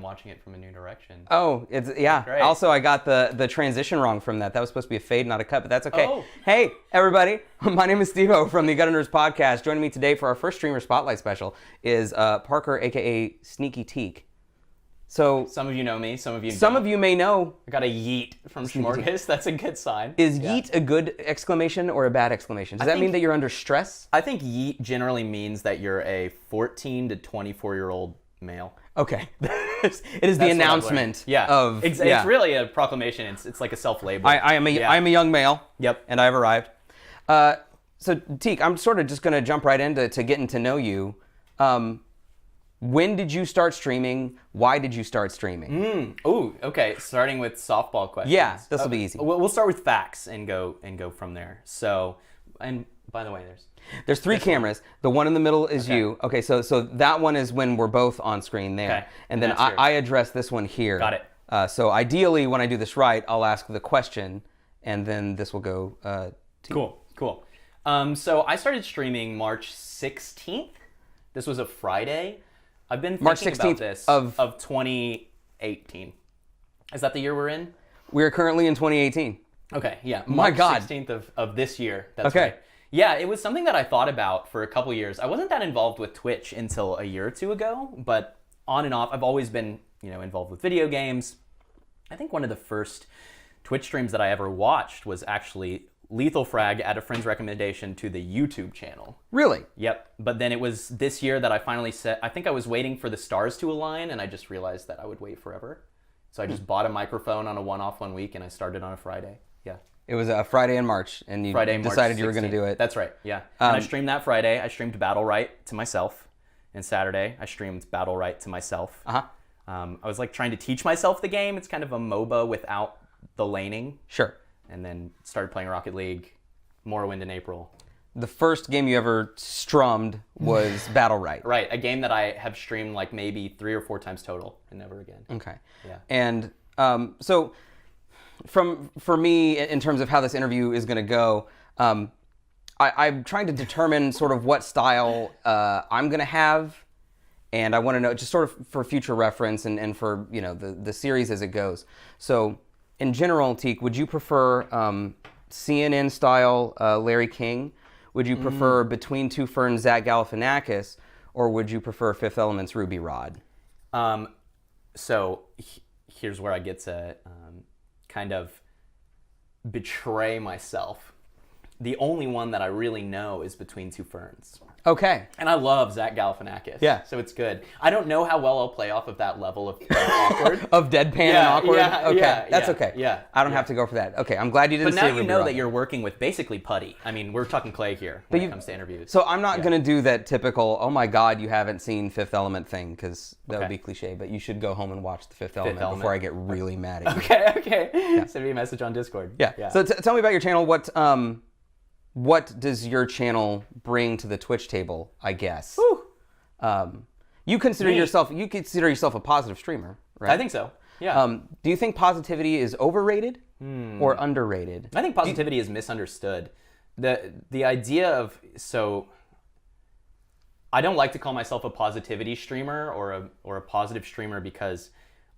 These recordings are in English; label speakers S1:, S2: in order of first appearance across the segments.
S1: watching it from a new direction.
S2: Oh, yeah.
S1: Great.
S2: Also, I got the transition wrong from that. That was supposed to be a fade, not a cut, but that's okay.
S1: Oh.
S2: Hey, everybody. My name is Stevo from the Gun Owners Podcast. Joining me today for our first Streamer Spotlight special is Parker, a.k.a. SneakyTeak. So
S1: some of you know me, some of you don't.
S2: Some of you may know.
S1: I got a yeet from Schmorgus. That's a good sign.
S2: Is yeet a good exclamation or a bad exclamation? Does that mean that you're under stress?
S1: I think yeet generally means that you're a 14 to 24-year-old male.
S2: Okay. It is the announcement of...
S1: It's really a proclamation. It's like a self-label.
S2: I am a young male.
S1: Yep.
S2: And I've arrived. So, Teak, I'm sort of just going to jump right into getting to know you. When did you start streaming? Why did you start streaming?
S1: Okay. Starting with softball questions.
S2: Yeah, this will be easy.
S1: We'll start with facts and go from there. So, and by the way,
S2: there's three cameras. The one in the middle is you. Okay, so that one is when we're both on screen there.
S1: Okay.
S2: And then I address this one here.
S1: Got it.
S2: So ideally, when I do this right, I'll ask the question, and then this will go to you.
S1: Cool. So I started streaming March 16th. This was a Friday. I've been
S2: March
S1: thinking
S2: 16th
S1: about this
S2: of
S1: 2018. Is that the year we're in?
S2: We're currently in 2018.
S1: Okay, yeah.
S2: My God.
S1: 16th of this year. That's
S2: okay.
S1: Right. Yeah, it was something that I thought about for a couple years. I wasn't that involved with Twitch until a year or two ago, but on and off, I've always been, involved with video games. I think one of the first Twitch streams that I ever watched was actually Lethal Frag at a friend's recommendation to the YouTube channel.
S2: Really?
S1: Yep. But then it was this year that I finally said, I think I was waiting for the stars to align, and I just realized that I would wait forever. So I just bought a microphone on a one-off one week, and I started on a Friday. Yeah.
S2: It was a Friday in March, and you decided you were going to do it.
S1: That's right, yeah. And I streamed that Friday. I streamed Battle Right to myself. And Saturday, I streamed Battle Right to myself. I was like trying to teach myself the game. It's kind of a MOBA without the laning.
S2: Sure.
S1: And then started playing Rocket League, Morrowind in April.
S2: The first game you ever strummed was Battle Right.
S1: Right, a game that I have streamed like maybe 3 or 4 times total, and never again.
S2: Okay.
S1: Yeah.
S2: And so, for me, in terms of how this interview is going to go, I'm trying to determine sort of what style I'm going to have, and I want to know, just sort of for future reference and for the series as it goes. So, in general, Teak, would you prefer CNN style Larry King? Would you prefer Between Two Ferns Zach Galifianakis, or would you prefer Fifth Element's Ruby Rod?
S1: So here's where I get to kind of betray myself. The only one that I really know is Between Two Ferns.
S2: Okay.
S1: And I love Zach Galifianakis.
S2: Yeah.
S1: So it's good. I don't know how well I'll play off of that level of awkward.
S2: Of deadpan and awkward?
S1: Yeah,
S2: okay. That's okay.
S1: Yeah.
S2: I don't have to go for that. Okay. I'm glad you didn't say
S1: But now you
S2: Ruby
S1: know
S2: Rod.
S1: that you're working with basically putty. I mean, we're talking clay here when it comes to interviews.
S2: So I'm not going to do that typical, oh my God, you haven't seen Fifth Element thing, because that would be cliche, but you should go home and watch the Fifth Element before I get really mad at you.
S1: Okay. Yeah. Send me a message on Discord.
S2: Yeah. So tell me about your channel. What does your channel bring to the Twitch table, I guess?
S1: Whew.
S2: You consider yourself a positive streamer, right?
S1: I think so. Yeah.
S2: Do you think positivity is overrated or underrated?
S1: I think positivity is misunderstood. The idea of, so I don't like to call myself a positivity streamer or a positive streamer, because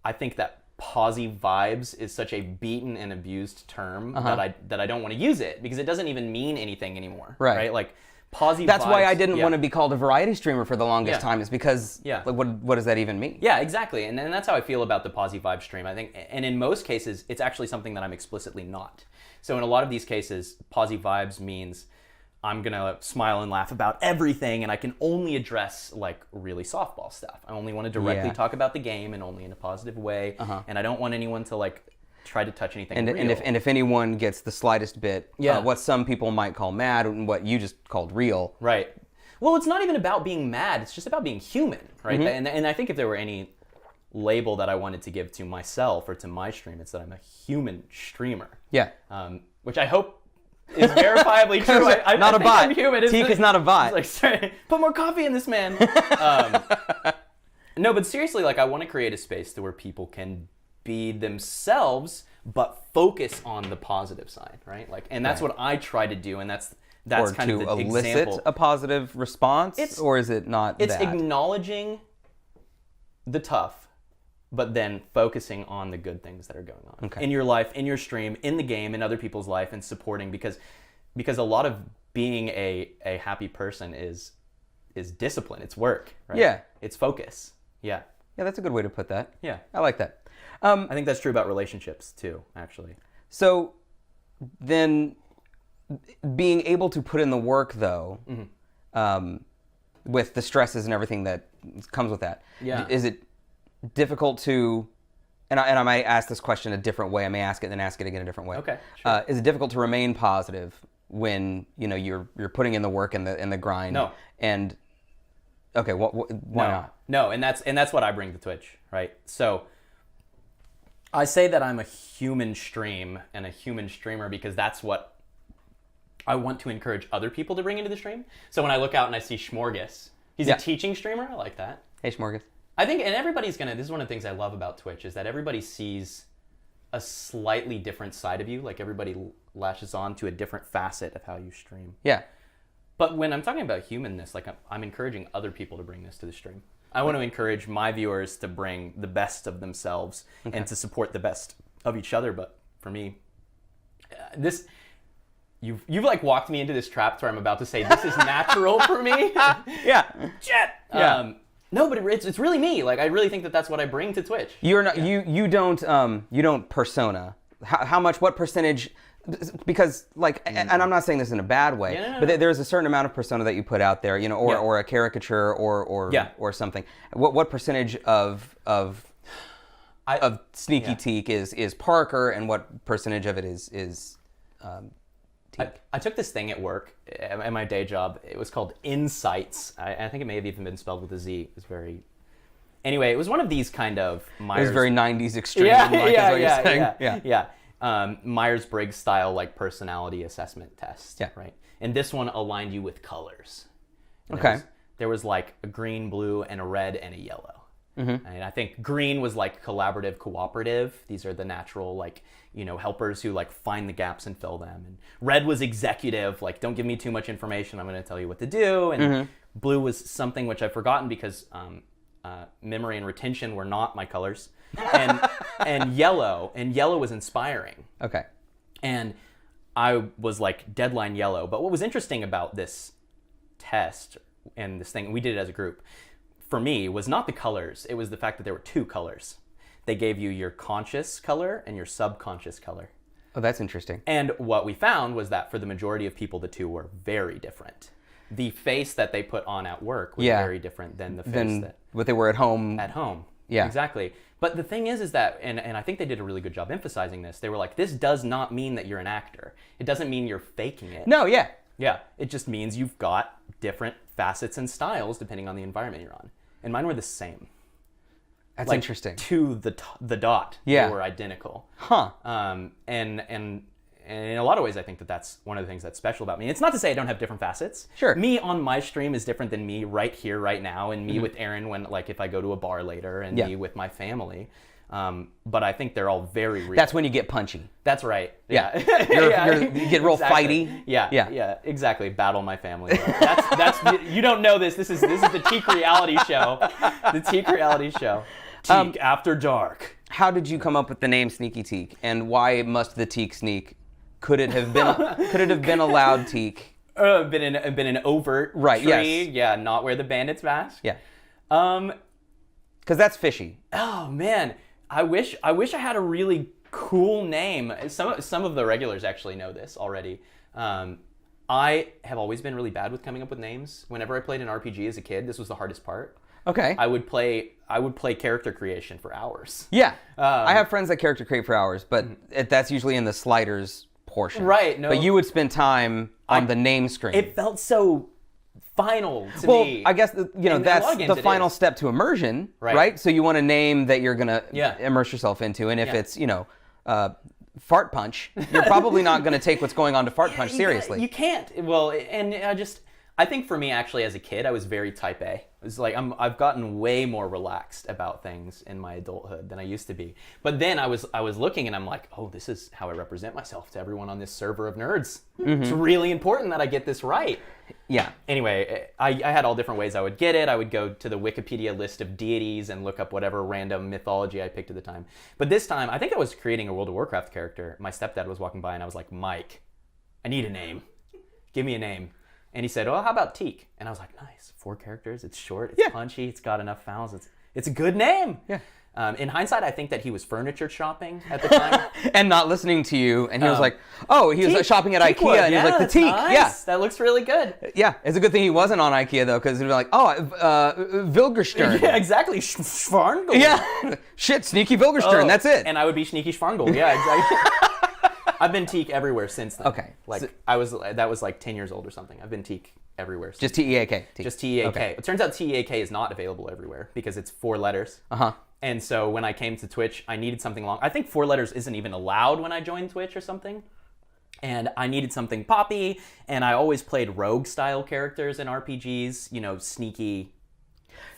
S1: I think that posy vibes is such a beaten and abused term that I don't want to use it, because it doesn't even mean anything anymore. Right? Like posy vibes.
S2: That's why I didn't want to be called a variety streamer for the longest time, is because like what does that even mean?
S1: Yeah, exactly. And that's how I feel about the posy vibe stream. I think, and in most cases, it's actually something that I'm explicitly not. So in a lot of these cases, posy vibes means I'm gonna smile and laugh about everything, and I can only address like really softball stuff. I only want to directly talk about the game, and only in a positive way. And I don't want anyone to like try to touch anything real.
S2: And if anyone gets the slightest bit, what some people might call mad, and what you just called real.
S1: Right. Well, it's not even about being mad. It's just about being human, right? And I think if there were any label that I wanted to give to myself or to my stream, it's that I'm a human streamer.
S2: Yeah.
S1: Which I hope is verifiably true. I
S2: not a
S1: think
S2: bot.
S1: I'm human.
S2: Teak is not a bot.
S1: Like, sorry, put more coffee in this man. No, but seriously, like I want to create a space to where people can be themselves, but focus on the positive side, right? Like, and that's what I try to do, and that's
S2: or
S1: kind of the
S2: elicit
S1: example.
S2: A positive response, or is it not?
S1: It's
S2: that?
S1: acknowledging the tough, but then focusing on the good things that are going on
S2: Okay.
S1: in your life, in your stream, in the game, in other people's life, and supporting, because a lot of being a happy person is discipline. It's work, right?
S2: Yeah.
S1: It's focus. Yeah.
S2: Yeah, that's a good way to put that.
S1: Yeah.
S2: I like that.
S1: I think that's true about relationships too, actually.
S2: So then being able to put in the work, though, with the stresses and everything that comes with that, is it difficult to, and I might ask this question a different way, I may ask it and then ask it again a different way.
S1: Okay, sure.
S2: Is it difficult to remain positive when, you're putting in the work and the grind?
S1: No.
S2: And, okay, why not?
S1: No, and that's what I bring to Twitch, right? So I say that I'm a human stream and a human streamer because that's what I want to encourage other people to bring into the stream. So when I look out and I see Schmorgus, he's a teaching streamer. I like that.
S2: Hey, Schmorgus.
S1: I think, and everybody's this is one of the things I love about Twitch, is that everybody sees a slightly different side of you. Like, everybody latches on to a different facet of how you stream.
S2: Yeah.
S1: But when I'm talking about humanness, like, I'm encouraging other people to bring this to the stream. I want to encourage my viewers to bring the best of themselves and to support the best of each other. But for me, you've like walked me into this trap where I'm about to say this is natural for me.
S2: Yeah.
S1: Jet.
S2: Yeah.
S1: No, but it's really me. Like, I really think that's what I bring to Twitch.
S2: You're not you don't persona. What percentage? Because, like, and I'm not saying this in a bad way, but there's a certain amount of persona that you put out there, or a caricature or something. What percentage of SneakyTeak is Parker, and what percentage of it is Teak?
S1: I took this thing at work, at my day job. It was called Insights. I think it may have even been spelled with a Z. It was very... Anyway, it was one of these kind of Myers...
S2: It was very 90s extreme. Yeah.
S1: Myers-Briggs style, like, personality assessment test.
S2: Yeah.
S1: Right. And this one aligned you with colors. And
S2: Okay.
S1: There was like a green, blue, and a red, and a yellow.
S2: Mm-hmm.
S1: And I think green was like collaborative, cooperative. These are the natural, like, helpers who, like, find the gaps and fill them. And red was executive, like, don't give me too much information, I'm going to tell you what to do. And blue was something which I've forgotten because memory and retention were not my colors. And yellow was inspiring.
S2: Okay.
S1: And I was like deadline yellow. But what was interesting about this test and this thing, we did it as a group, for me, was not the colors. It was the fact that there were two colors. They gave you your conscious color and your subconscious color.
S2: Oh, that's interesting.
S1: And what we found was that for the majority of people, the two were very different. The face that they put on at work was very different than the face
S2: what they were at home.
S1: At home.
S2: Yeah.
S1: Exactly. But the thing is that, and I think they did a really good job emphasizing this, they were like, this does not mean that you're an actor. It doesn't mean you're faking it.
S2: No, yeah.
S1: Yeah. It just means you've got different facets and styles depending on the environment you're on. And mine were the same.
S2: That's
S1: like,
S2: interesting.
S1: To the dot.
S2: Yeah.
S1: They were identical.
S2: Huh.
S1: And in a lot of ways, I think that's one of the things that's special about me. It's not to say I don't have different facets.
S2: Sure.
S1: Me on my stream is different than me right here, right now, and me with Aaron when, like, if I go to a bar later, and me with my family. But I think they're all very real.
S2: That's when you get punchy.
S1: That's right.
S2: Yeah.
S1: Yeah.
S2: You get real fighty.
S1: Yeah. Exactly. Battle my family. That's you don't know this. This is the Teak reality show. The Teak reality show. Teak After Dark.
S2: How did you come up with the name SneakyTeak, and why must the Teak sneak? Could it have been a loud Teak?
S1: Been an overt
S2: right,
S1: tree.
S2: Yes.
S1: Yeah, not wear the bandit's mask.
S2: Yeah. Because that's fishy.
S1: Oh man, I wish I had a really cool name. Some of the regulars actually know this already. I have always been really bad with coming up with names. Whenever I played an RPG as a kid, this was the hardest part.
S2: Okay.
S1: I would play character creation for hours.
S2: Yeah. I have friends that character create for hours, but that's usually in the sliders portion.
S1: Right. No.
S2: But you would spend time on the name screen.
S1: It felt so final to me.
S2: Well, I guess that's the final step to immersion, right? So you want a name that you're gonna immerse yourself into, and if it's Fart Punch, you're probably not gonna take what's going on to Fart Punch seriously.
S1: You can't. Well, and I think for me, actually, as a kid, I was very type A. It was like I've gotten way more relaxed about things in my adulthood than I used to be. But then I was looking, and I'm like, oh, this is how I represent myself to everyone on this server of nerds. It's really important that I get this right.
S2: Yeah.
S1: Anyway, I had all different ways I would get it. I would go to the Wikipedia list of deities and look up whatever random mythology I picked at the time. But this time, I think I was creating a World of Warcraft character. My stepdad was walking by, and I was like, Mike, I need a name. Give me a name. And he said, oh, how about Teak? And I was like, nice. 4 characters. It's short. It's punchy. It's got enough vowels. It's a good name.
S2: Yeah.
S1: In hindsight, I think that he was furniture shopping at the time.
S2: And not listening to you. And he was like, oh, he was
S1: Teak,
S2: shopping at
S1: Teak
S2: IKEA.
S1: wood.
S2: And he was like, the
S1: that's
S2: Teak.
S1: Nice.
S2: Yeah.
S1: That looks really good.
S2: Yeah. It's a good thing he wasn't on IKEA, though, because he'd be like, oh, Vilgerstern.
S1: Yeah, exactly. Schwarngel.
S2: Yeah. Shit, Sneaky Vilgerstern. That's it.
S1: And I would be Sneaky Schwarngel. Yeah, exactly. I've been Teak everywhere since then.
S2: Okay.
S1: Like,
S2: So-
S1: that was like 10 years old or something. I've been Teak everywhere since.
S2: Just TEAK.
S1: Just TEAK.
S2: Okay.
S1: It turns out TEAK is not available everywhere because it's 4 letters.
S2: Uh-huh.
S1: And so when I came to Twitch, I needed something long. I think 4 letters isn't even allowed when I joined Twitch or something. And I needed something poppy, and I always played rogue-style characters in RPGs, you know, sneaky,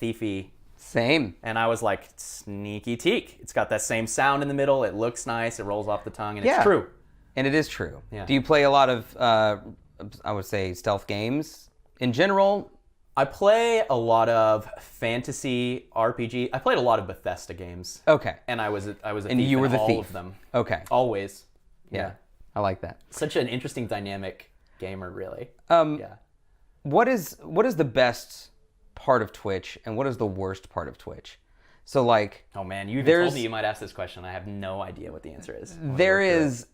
S1: thiefy.
S2: Same.
S1: And I was like, SneakyTeak. It's got that same sound in the middle. It looks nice. It rolls off the tongue, and it's true.
S2: And it is true.
S1: Yeah.
S2: Do you play a lot of, I would say, stealth games in general?
S1: I play a lot of fantasy RPG. I played a lot of Bethesda games.
S2: Okay.
S1: And I was a
S2: And
S1: thief
S2: you were
S1: in
S2: the
S1: all
S2: thief.
S1: of them.
S2: Okay.
S1: Always.
S2: Yeah. I like that.
S1: Such an interesting dynamic gamer, really.
S2: Yeah. What is the best part of Twitch, and what is the worst part of Twitch? So, like...
S1: Oh, man. You even told me you might ask this question. I have no idea what the answer is.
S2: There is...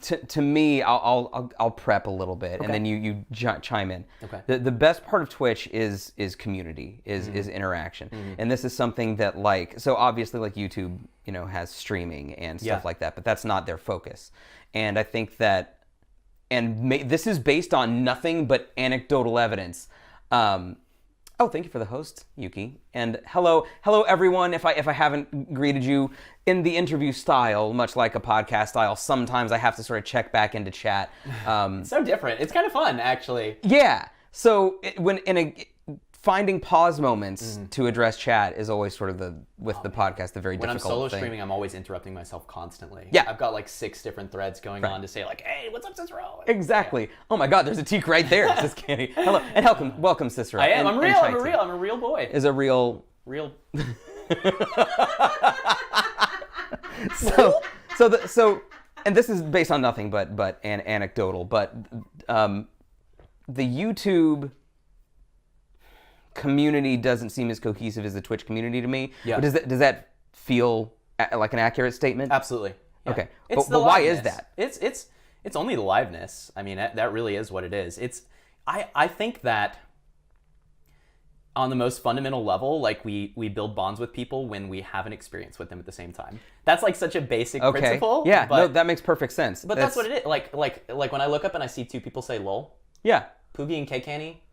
S2: To me, I'll prep a little bit, and then you chime in.
S1: Okay.
S2: The best part of Twitch is community, is interaction, and this is something that, like, so obviously, like, YouTube, you know, has streaming and stuff like that, but that's not their focus. And I think that, this is based on nothing but anecdotal evidence. Oh, thank you for the host, Yuki. And hello everyone. If I haven't greeted you in the interview style, much like a podcast style, sometimes I have to sort of check back into chat.
S1: So different. It's kind of fun, actually.
S2: Yeah. So finding pause moments to address chat is always sort of the podcast, the very
S1: When I'm
S2: difficult
S1: solo
S2: thing.
S1: streaming, I'm always interrupting myself constantly.
S2: Yeah.
S1: I've got like 6 different threads going on to say like, hey, what's up, Cicero?
S2: Exactly. Yeah. Oh my God, there's a Teak right there. Just kidding. Hello and welcome, Cicero.
S1: I am.
S2: I'm
S1: a real boy.
S2: Is a real. So, and this is based on nothing but anecdotal, but the YouTube community doesn't seem as cohesive as the Twitch community to me.
S1: Yeah.
S2: But does that feel like an accurate statement?
S1: Absolutely. Yeah.
S2: Okay.
S1: It's
S2: but why is that?
S1: It's only the liveness. I mean, that really is what it is. I think that on the most fundamental level, like we build bonds with people when we have an experience with them at the same time. That's like such a basic principle.
S2: Yeah, no, that makes perfect sense.
S1: But that's what it is. Like when I look up and I see 2 people say lol.
S2: Yeah.
S1: Poogie and K-Canny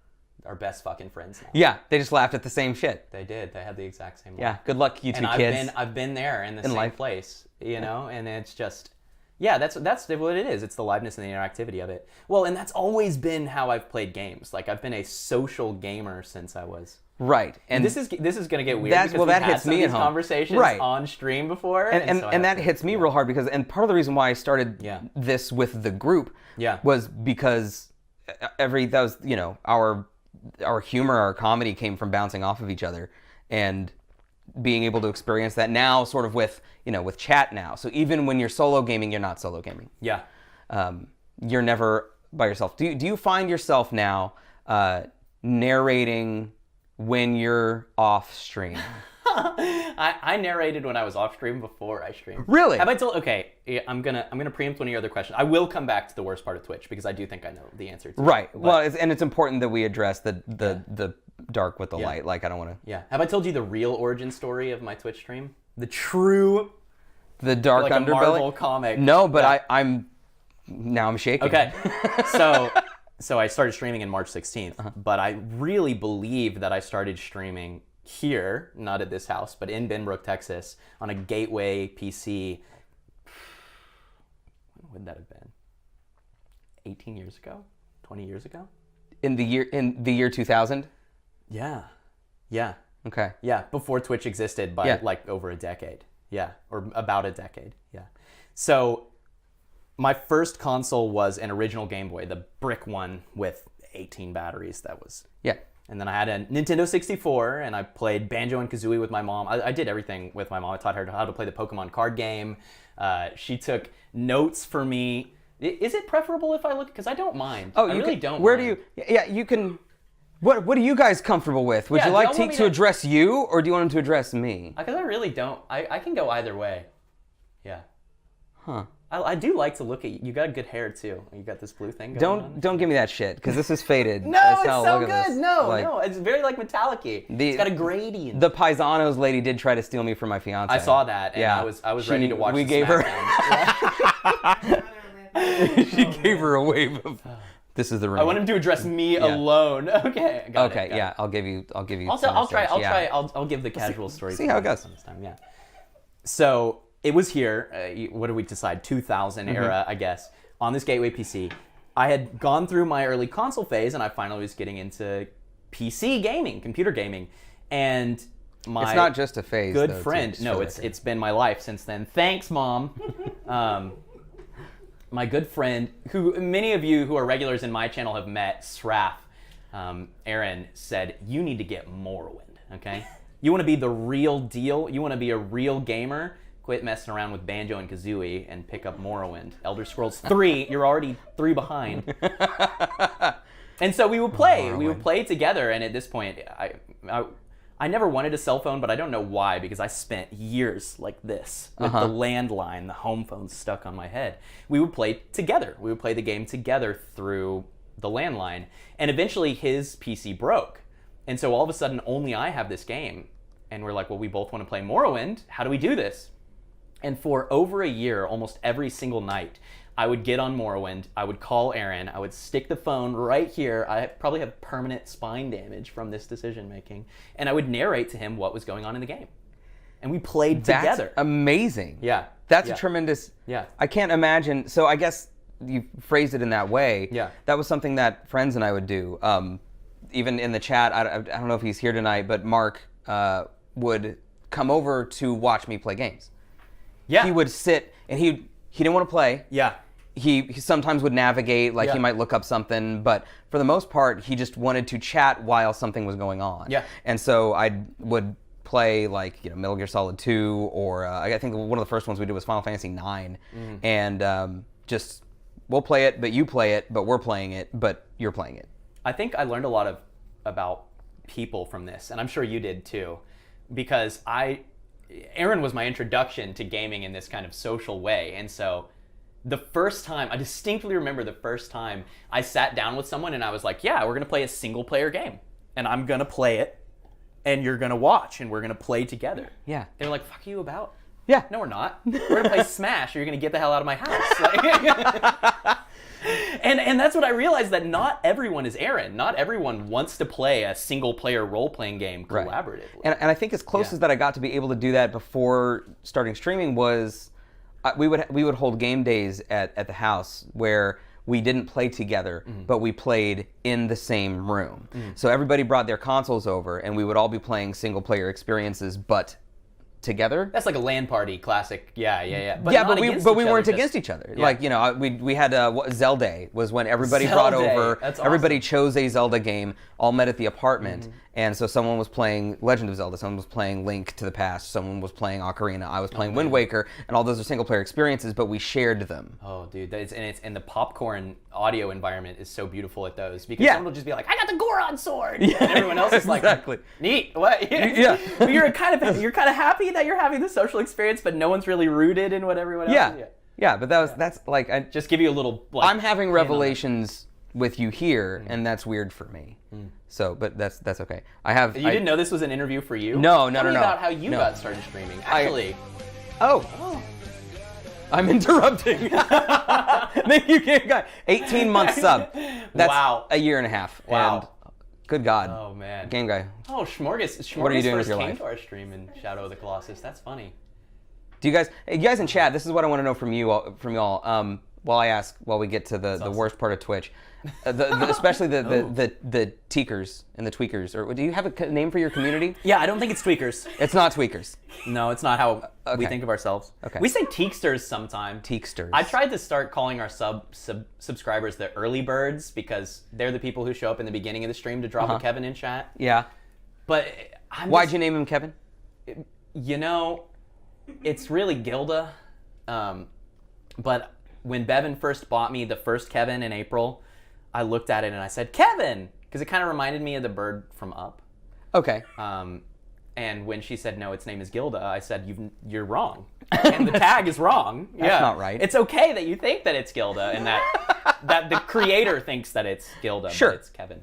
S1: are best fucking friends now.
S2: Yeah, they just laughed at the same shit.
S1: They did. They had the exact same.
S2: Yeah, good luck, you two kids.
S1: And I've been there in the same place, you know, and it's just, yeah, that's what it is. It's the liveness and the interactivity of it. Well, and that's always been how I've played games. Like I've been a social gamer since I was.
S2: Right, and
S1: this is going to get weird because
S2: that
S1: we've
S2: hits
S1: had
S2: me
S1: some of
S2: at
S1: these
S2: home.
S1: conversations on stream before,
S2: and that hits me real hard because, and part of the reason why I started this with the group was because that was, you know, our humor, our comedy came from bouncing off of each other and being able to experience that now sort of with chat now. So even when you're solo gaming, you're not solo gaming.
S1: Yeah.
S2: You're never by yourself. Do you find yourself now narrating when you're off stream?
S1: I narrated when I was off stream before I streamed.
S2: Really?
S1: Have I told? Okay, I'm gonna preempt one of your other questions. I will come back to the worst part of Twitch because I do think I know the answer to it.
S2: Right. Well, it's important that we address the dark with the light. Like I don't want to.
S1: Yeah. Have I told you the real origin story of my Twitch stream? The
S2: dark
S1: like
S2: underbelly.
S1: A Marvel comic.
S2: No, but I'm shaking.
S1: Okay. So I started streaming in March 16th, but I really believe that I started streaming here, not at this house, but in Benbrook, Texas, on a gateway PC. When would that have been? 18 years ago? 20 years ago?
S2: in the year 2000?
S1: Yeah.
S2: Okay.
S1: Yeah, before Twitch existed by
S2: Yeah.
S1: like over a decade. Yeah, or about a decade. Yeah. So my first console was an original Game Boy, the brick one with 18 batteries. That was.
S2: Yeah.
S1: And then I had a Nintendo 64, and I played Banjo and Kazooie with my mom. I did everything with my mom. I taught her how to play the Pokemon card game. She took notes for me. Is it preferable if I look? Because I don't mind.
S2: Oh,
S1: I really don't.
S2: Where
S1: mind.
S2: do you? Yeah, you can. What are you guys comfortable with? Would
S1: Yeah,
S2: you
S1: do
S2: like
S1: y'all want
S2: Teak
S1: me
S2: to
S1: to-
S2: address you, or do you want him to address me?
S1: Because I really don't. I can go either way. Yeah.
S2: Huh.
S1: I do like to look at you. You got good hair too. You got this blue thing going on.
S2: Don't give me that shit, because this is faded.
S1: No,
S2: as
S1: it's
S2: hell.
S1: so
S2: Look at
S1: good.
S2: this.
S1: No,
S2: Like,
S1: no, it's very like metallic-y. It's got a gradient.
S2: The Paisanos lady did try to steal me from my fiance.
S1: I saw that, and
S2: Yeah.
S1: I was ready to watch.
S2: We
S1: the
S2: gave her.
S1: SmackDown.
S2: She gave her a wave of. This is the ring.
S1: I want him to address me alone. Okay. Got it, got it.
S2: I'll give you.
S1: I'll
S2: center
S1: try.
S2: stage, yeah.
S1: I'll give the casual story.
S2: see how it goes.
S1: This time. Yeah. So it was here. What did we decide? 2000 era, I guess. On this Gateway PC, I had gone through my early console phase, and I finally was getting into PC gaming, computer gaming, and my
S2: It's not just a phase.
S1: good
S2: though,
S1: friend.
S2: just
S1: No,
S2: for the
S1: it's
S2: record.
S1: it's been my life since then. Thanks, Mom. My good friend, who many of you who are regulars in my channel have met, Sraff, Aaron, said, you need to get Morrowind, okay? You want to be the real deal? You want to be a real gamer? Quit messing around with Banjo and Kazooie and pick up Morrowind. Elder Scrolls 3, you're already 3 behind. And so we would play. We would play together, and at this point, I never wanted a cell phone, but I don't know why, because I spent years like this with the landline, the home phone stuck on my head. We would play together. We would play the game together through the landline. And eventually his PC broke. And so all of a sudden, only I have this game. And we're like, well, we both want to play Morrowind. How do we do this? And for over a year, almost every single night, I would get on Morrowind, I would call Aaron, I would stick the phone right here. I probably have permanent spine damage from this decision making. And I would narrate to him what was going on in the game. And we played together.
S2: That's amazing.
S1: Yeah.
S2: That's
S1: Yeah.
S2: a tremendous.
S1: Yeah.
S2: I can't imagine. So I guess you phrased it in that way.
S1: Yeah.
S2: That was something that friends and I would do. Even in the chat, I don't know if he's here tonight, but Mark would come over to watch me play games.
S1: Yeah.
S2: He would sit and he didn't want to play.
S1: Yeah.
S2: He sometimes would navigate, like he
S1: Yeah.
S2: might look up something, but for the most part, he just wanted to chat while something was going on.
S1: Yeah.
S2: And so I would play like, Metal Gear Solid 2, or I think one of the first ones we did was Final Fantasy 9, and just we'll play it, but you play it, but we're playing it, but you're playing it.
S1: I think I learned a lot about people from this, and I'm sure you did too, because Aaron was my introduction to gaming in this kind of social way, and so the first time, I distinctly remember the first time I sat down with someone and I was like, yeah, we're gonna play a single player game, and I'm gonna play it, and you're gonna watch, and we're gonna play together.
S2: Yeah.
S1: They were like, fuck you about?
S2: Yeah.
S1: No, we're not. We're gonna play Smash, or you're gonna get the hell out of my house. Like, and that's what I realized, that not everyone is Aaron. Not everyone wants to play a single player role playing game
S2: Right.
S1: collaboratively.
S2: And I think as close as that I got to be able to do that before starting streaming was we would hold game days at the house where we didn't play together, but we played in the same room. So everybody brought their consoles over, and we would all be playing single player experiences, but together.
S1: That's like a LAN party classic. Yeah. But
S2: Yeah,
S1: not
S2: but we
S1: against
S2: but
S1: each
S2: we
S1: other,
S2: weren't
S1: just-
S2: against each other.
S1: Yeah.
S2: Like we had Zelda was when everybody brought
S1: Zelda.
S2: over.
S1: That's
S2: everybody chose a Zelda game. All met at the apartment, and so someone was playing Legend of Zelda, someone was playing Link to the Past, someone was playing Ocarina, I was playing Wind Waker, and all those are single player experiences, but we shared them.
S1: Oh, dude, and the popcorn audio environment is so beautiful at those, because
S2: Yeah.
S1: someone will just be like, "I got the Goron sword," and everyone else is like,
S2: Exactly.
S1: "Neat, what?"
S2: Yeah.
S1: But you're kind of happy that you're having the social experience, but no one's really rooted in what everyone else.
S2: Yeah, but that's like
S1: Just give you a little. Like,
S2: I'm having revelations with you here, and that's weird for me. So, but that's okay.
S1: You didn't know this was an interview for you?
S2: No.
S1: Tell me about how you got started streaming. Actually,
S2: Oh. I'm interrupting. Thank you, game guy. 18-month sub. That's
S1: Wow.
S2: a year and a half.
S1: Wow.
S2: And good God.
S1: oh man.
S2: Game guy.
S1: Oh, Schmorgus.
S2: What are you doing with
S1: first
S2: your
S1: came
S2: life?
S1: to our stream in Shadow of the Colossus. That's funny.
S2: You guys in chat, this is what I want to know from you all. while we get to the worst part of Twitch, especially the teakers and the tweakers, or do you have a name for your community?
S1: Yeah, I don't think it's tweakers.
S2: It's not tweakers.
S1: No, it's not how we think of ourselves.
S2: Okay.
S1: We say teaksters sometimes.
S2: Teaksters.
S1: I tried to start calling our subscribers the early birds because they're the people who show up in the beginning of the stream to drop a Kevin in chat.
S2: Yeah.
S1: But
S2: why'd you name him Kevin?
S1: You know, it's really Gilda. But when Bevan first bought me the first Kevin in April, I looked at it and I said, Kevin! Because it kind of reminded me of the bird from Up.
S2: Okay.
S1: And when she said, no, its name is Gilda, I said, you're wrong. And the tag is wrong.
S2: That's not right.
S1: It's okay that you think that it's Gilda and that the creator thinks that it's Gilda,
S2: sure.
S1: but it's Kevin.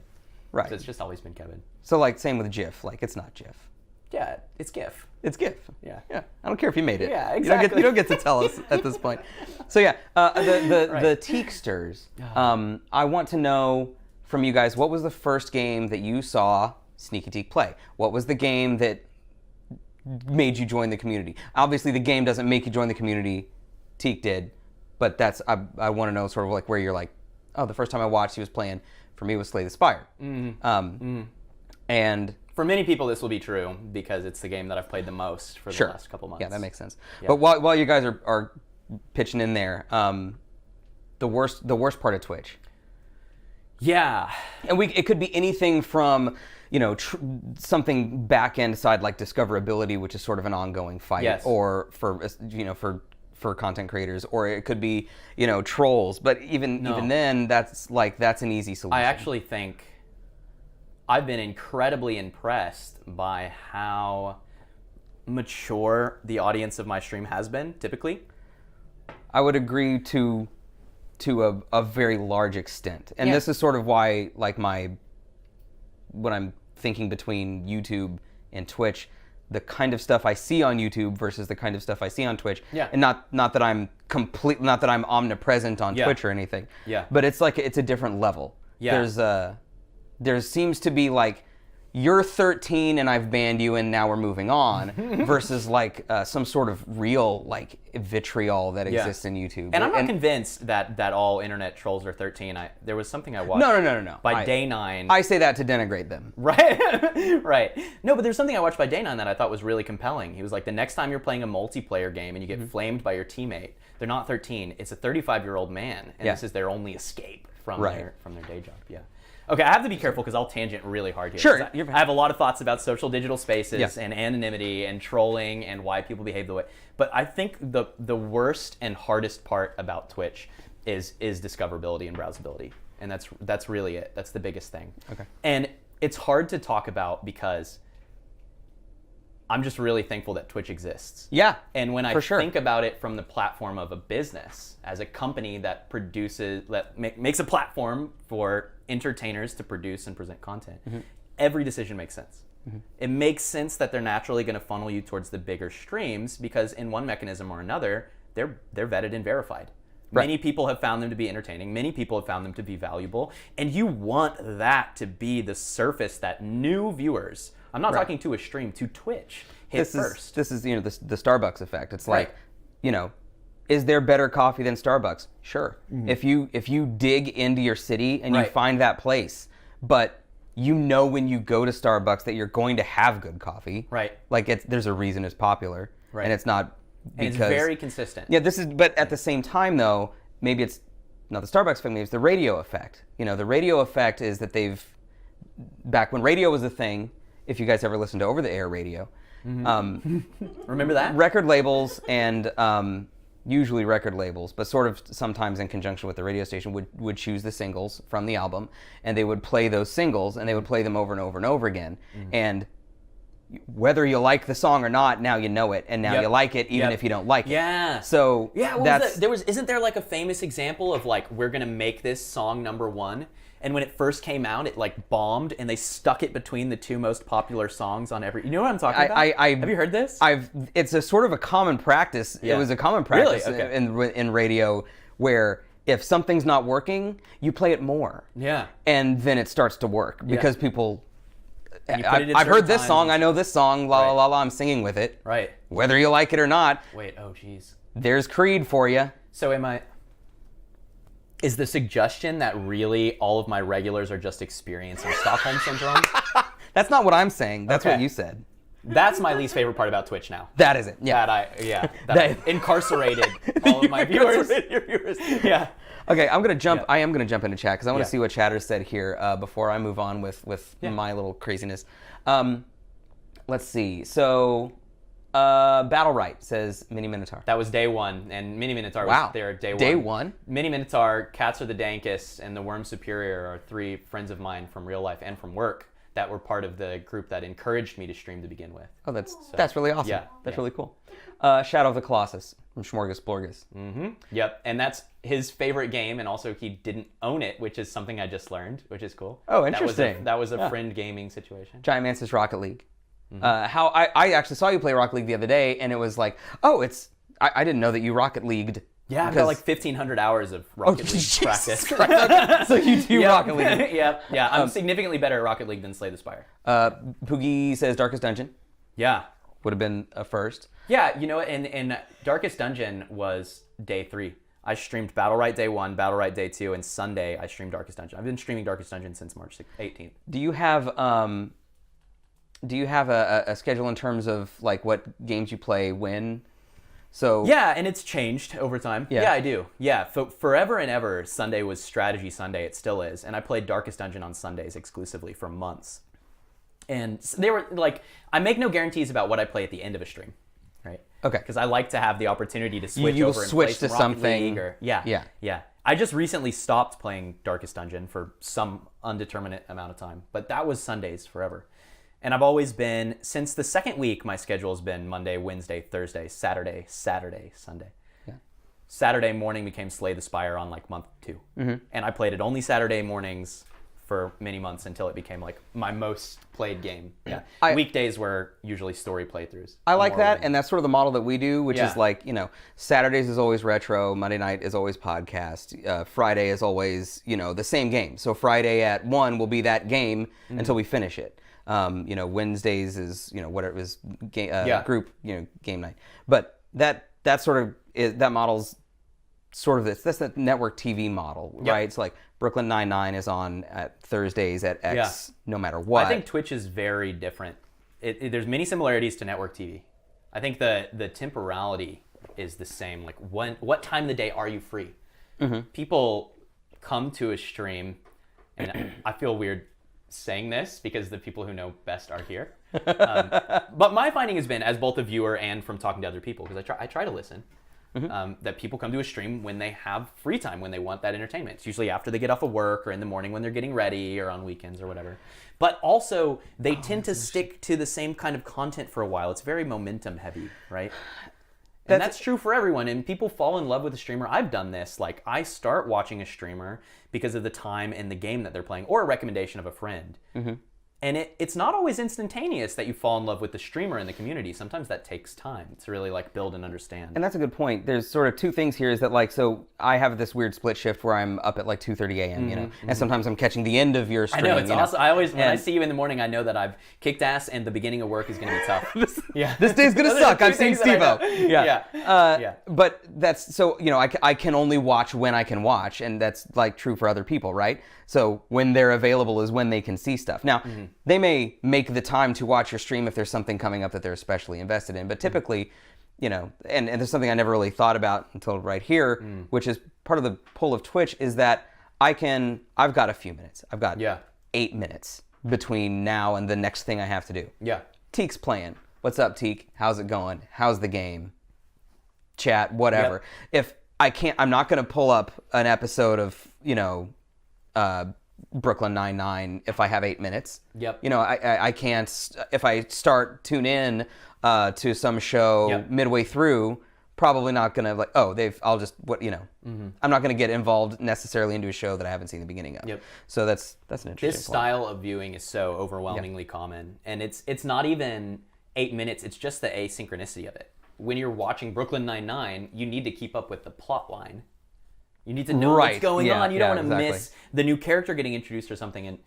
S2: Right.
S1: So it's just always been Kevin.
S2: So like same with GIF, like it's not GIF.
S1: Yeah, it's GIF.
S2: It's GIF.
S1: Yeah.
S2: I don't care if you made it.
S1: Yeah, exactly.
S2: You don't get to tell us at this point. So yeah, the Teaksters. I want to know from you guys, what was the first game that you saw SneakyTeak play? What was the game that made you join the community? Obviously, the game doesn't make you join the community. Teak did, but I want to know sort of like where you're like, oh, the first time I watched he was playing. For me, it was Slay the Spire. And
S1: for many people, this will be true because it's the game that I've played the most for the last couple months.
S2: Yeah, that makes sense.
S1: Yeah.
S2: But while you guys are pitching in there, the worst part of Twitch.
S1: Yeah,
S2: and it could be anything from something back end side like discoverability, which is sort of an ongoing fight, or for content creators, or it could be trolls. But even then, that's an easy solution.
S1: I actually think I've been incredibly impressed by how mature the audience of my stream has been. Typically,
S2: I would agree to a very large extent, and this is sort of why when I'm thinking between YouTube and Twitch, the kind of stuff I see on YouTube versus the kind of stuff I see on Twitch.
S1: Yeah.
S2: And not that I'm omnipresent on Twitch or anything.
S1: Yeah.
S2: But it's a different level.
S1: Yeah.
S2: There seems to be you're 13 and I've banned you and now we're moving on versus some sort of real vitriol that exists in YouTube.
S1: And I'm not convinced that all internet trolls are 13. There was something I watched.
S2: No.
S1: By Day 9.
S2: I say that to denigrate them.
S1: Right. Right. No, but there's something I watched by Day 9 that I thought was really compelling. He was like, the next time you're playing a multiplayer game and you get flamed by your teammate, they're not 13. It's a 35-year-old man, and this is their only escape from their day job. Yeah. Okay, I have to be careful because I'll tangent really hard here.
S2: Sure.
S1: I have a lot of thoughts about social digital spaces and anonymity and trolling and why people behave the way. But I think the worst and hardest part about Twitch is discoverability and browsability. And that's really it. That's the biggest thing.
S2: Okay.
S1: And it's hard to talk about because I'm just really thankful that Twitch exists.
S2: Yeah.
S1: And when I think about it from the platform of a business, as a company that makes a platform for entertainers to produce and present content, every decision makes sense. It makes sense that they're naturally going to funnel you towards the bigger streams because in one mechanism or another, they're vetted and verified. Right. Many people have found them to be entertaining. Many people have found them to be valuable. And you want that to be the surface that new viewers, I'm not talking to a stream, to Twitch, hit first.
S2: This is the Starbucks effect. It's is there better coffee than Starbucks? Sure. If you dig into your city and you find that place, but when you go to Starbucks that you're going to have good coffee.
S1: Right.
S2: There's a reason it's popular. Right. And it's not because...
S1: And it's very consistent.
S2: Yeah, but at the same time though, maybe it's not the Starbucks effect, maybe it's the radio effect. The radio effect is that back when radio was a thing, if you guys ever listened to over-the-air radio,
S1: remember that?
S2: Record labels and usually record labels, but sort of sometimes in conjunction with the radio station, would choose the singles from the album, and they would play those singles, and they would play them over and over and over again. And whether you like the song or not, now you know it, and now you like it, even if you don't like it.
S1: Yeah.
S2: So
S1: isn't there a famous example of we're gonna make this song #1? And when it first came out, it bombed, and they stuck it between the two most popular songs on every. You know what I'm talking about? Have you heard this?
S2: It's a sort of a common practice. Yeah. It was a common practice in radio where if something's not working, you play it more.
S1: Yeah.
S2: And then it starts to work because people. I've heard this song. I know this song. La la la la. I'm singing with it.
S1: Right.
S2: Whether you like it or not.
S1: Wait. Oh, geez.
S2: There's Creed for you.
S1: So am I? Is the suggestion that really all of my regulars are just experiencing Stockholm Syndrome?
S2: That's not what I'm saying. That's
S1: Okay.
S2: what you said.
S1: That's my least favorite part about Twitch now.
S2: That is it. Yeah.
S1: That I incarcerated all of my viewers.
S2: Your viewers.
S1: Yeah.
S2: Okay, I'm gonna jump.
S1: Yeah.
S2: I am gonna jump into chat because I want to
S1: Yeah.
S2: see what chatter said here before I move on with my little craziness. Let's see. So, Battle Right says Mini Minotaur.
S1: That was day one, and Mini Minotaur
S2: Wow.
S1: was there day one.
S2: Day one?
S1: Mini Minotaur, Cats Are the Dankest, and the Worm Superior are 3 friends of mine from real life and from work that were part of the group that encouraged me to stream to begin with.
S2: Oh, that's really awesome.
S1: Yeah,
S2: That's
S1: yeah.
S2: really cool. Shadow of the Colossus from Smorgasborgus.
S1: Yep, and that's his favorite game, and also he didn't own it, which is something I just learned, which is cool.
S2: Oh, interesting.
S1: That was a friend gaming situation.
S2: Giant Man says Rocket League. How I actually saw you play Rocket League the other day, and it was like, oh, I didn't know that you Rocket Leagued.
S1: Yeah, I've got like 1,500 hours of Rocket League practice.
S2: So you do Rocket League.
S1: Yeah. I'm significantly better at Rocket League than Slay the Spire.
S2: Poogie says Darkest Dungeon.
S1: Yeah.
S2: Would have been a first.
S1: Yeah, you know, and Darkest Dungeon was day 3. I streamed Battle Right day 1, Battle Right day 2, and Sunday I streamed Darkest Dungeon. I've been streaming Darkest Dungeon since March 18th.
S2: Do you have a schedule in terms of like what games you play when? So
S1: yeah, and it's changed over time.
S2: Yeah.
S1: Yeah, I do. Yeah, forever and ever, Sunday was Strategy Sunday. It still is, and I played Darkest Dungeon on Sundays exclusively for months. And they were like, I make no guarantees about what I play at the end of a stream, right?
S2: Okay.
S1: Because I like to have the opportunity to switch
S2: You will
S1: over and
S2: switch
S1: play
S2: to
S1: some Rocket
S2: something.
S1: League or yeah. I just recently stopped playing Darkest Dungeon for some undeterminate amount of time, but that was Sundays forever. And I've always been, since the second week, my schedule has been Monday, Wednesday, Thursday, Saturday, Sunday.
S2: Yeah.
S1: Saturday morning became Slay the Spire on like month 2. And I played it only Saturday mornings for many months until it became like my most played game. Yeah. Weekdays were usually story playthroughs.
S2: I like that, and that's sort of the model that we do, which
S1: Yeah.
S2: is like, Saturdays is always retro, Monday night is always podcast, Friday is always, the same game. So Friday at 1 will be that game until we finish it. Wednesdays is, whatever is group, game night. But that sort of is, that model's sort of that's the network TV model, right? It's like Brooklyn Nine-Nine is on at Thursdays at X, no matter what.
S1: I think Twitch is very different. There's many similarities to network TV. I think the temporality is the same. Like what time of the day are you free? People come to a stream, and I feel weird saying this because the people who know best are here. But my finding has been, as both a viewer and from talking to other people, because I try to listen, that people come to a stream when they have free time, when they want that entertainment. It's usually after they get off of work or in the morning when they're getting ready or on weekends or whatever. But also, they tend to stick to the same kind of content for a while. It's very momentum heavy, right? And that's true for everyone. And people fall in love with a streamer. I've done this. Like, I start watching a streamer because of the time in the game that they're playing or a recommendation of a friend. And it's not always instantaneous that you fall in love with the streamer in the community. Sometimes that takes time to really like build and understand.
S2: And that's a good point. There's sort of two things here is that like, so I have this weird split shift where I'm up at like 2:30 a.m., and sometimes I'm catching the end of your stream.
S1: I know, it's awesome. I always, when I see you in the morning, I know that I've kicked ass and the beginning of work is going to be tough.
S2: This day's going to suck. I'm seeing Stevo.
S1: Yeah.
S2: But that's, so, I can only watch when I can watch, and that's like true for other people, right? So when they're available is when they can see stuff. Now, they may make the time to watch your stream if there's something coming up that they're especially invested in, but typically, and there's something I never really thought about until right here, which is part of the pull of Twitch, is that I've got a few minutes. I've got 8 minutes between now and the next thing I have to do.
S1: Yeah.
S2: Teak's playing. What's up, Teak? How's it going? How's the game? Chat, whatever. If I'm not going to pull up an episode of, Brooklyn Nine-Nine if I have 8 minutes.
S1: Yep.
S2: I can't, if I tune in to some show midway through, probably not going to like, I'm not going to get involved necessarily into a show that I haven't seen the beginning of.
S1: Yep.
S2: So that's an interesting
S1: This style of viewing is so overwhelmingly common. And it's not even 8 minutes, it's just the asynchronicity of it. When you're watching Brooklyn Nine-Nine, you need to keep up with the plot line. You need to know what's going on. You don't want to miss the new character getting introduced or something. And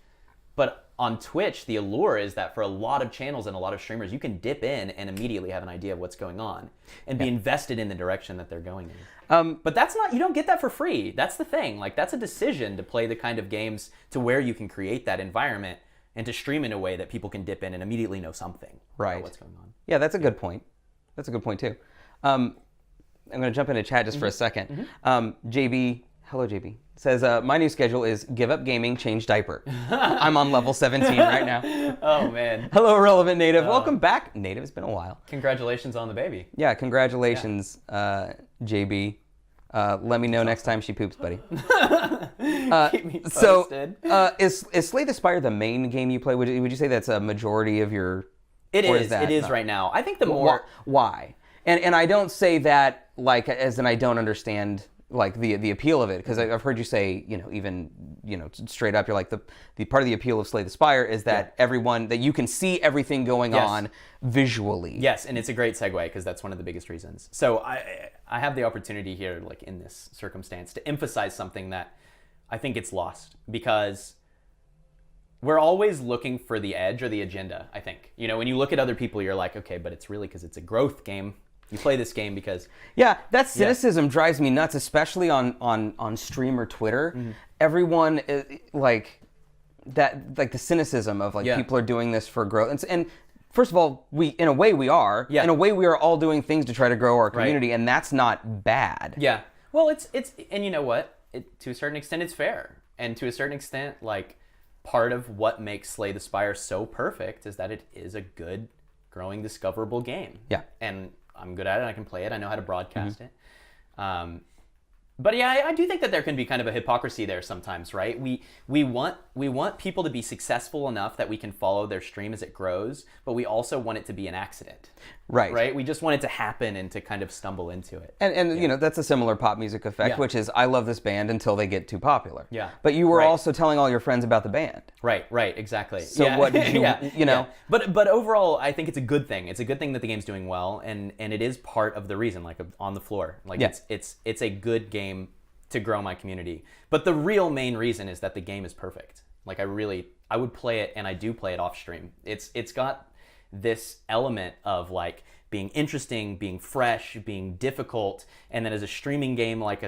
S1: But on Twitch, the allure is that for a lot of channels and a lot of streamers, you can dip in and immediately have an idea of what's going on and be invested in the direction that they're going in. But that's not, you don't get that for free. That's the thing. Like, that's a decision to play the kind of games to where you can create that environment and to stream in a way that people can dip in and immediately know something about what's going on.
S2: Yeah, that's a good point. That's a good point, too. I'm going to jump into chat just for a second. JB, hello, JB. Says, my new schedule is give up gaming, change diaper. I'm on level 17 right now.
S1: Oh, man.
S2: Hello, Relevant Native. Welcome back. Native, it's been a while.
S1: Congratulations on the baby.
S2: Yeah, congratulations, JB. Let me know next time she poops, buddy.
S1: Keep me posted.
S2: Is Slay the Spire the main game you play? Would you say that's a majority of your...
S1: It is right now. I think the more...
S2: Why? And I don't say that like as in I don't understand like the appeal of it, because I've heard you say, even straight up, you're like the part of the appeal of Slay the Spire is that everyone, that you can see everything going on visually.
S1: Yes, and it's a great segue because that's one of the biggest reasons. So I have the opportunity here, like in this circumstance, to emphasize something that I think it's lost, because we're always looking for the edge or the agenda, I think. When you look at other people, you're like, okay, but it's really because it's a growth game. You play this game because... Yeah,
S2: that cynicism drives me nuts, especially on stream or Twitter. Everyone, like the cynicism of people are doing this for growth. And first of all, in a way we are. Yeah. In a way we are all doing things to try to grow our community, and that's not bad.
S1: Yeah. Well, it's and you know what? To a certain extent, it's fair. And to a certain extent, like, part of what makes Slay the Spire so perfect is that it is a good, growing, discoverable game. Yeah. And I'm good at it. I can play it. I know how to broadcast it. But yeah, I do think that there can be kind of a hypocrisy there sometimes, right? We want people to be successful enough that we can follow their stream as it grows, but we also want it to be an accident. Right? We just want it to happen and to kind of stumble into it.
S2: And that's a similar pop music effect, which is I love this band until they get too popular.
S1: Yeah.
S2: But you were also telling all your friends about the band.
S1: Right, exactly.
S2: So what did you,
S1: But overall, I think it's a good thing. It's a good thing that the game's doing well, and it is part of the reason, like on the floor. Like it's a good game to grow my community. But the real main reason is that the game is perfect. Like I would play it, and I do play it off stream. It's got this element of like being interesting, being fresh, being difficult, and then as a streaming game, like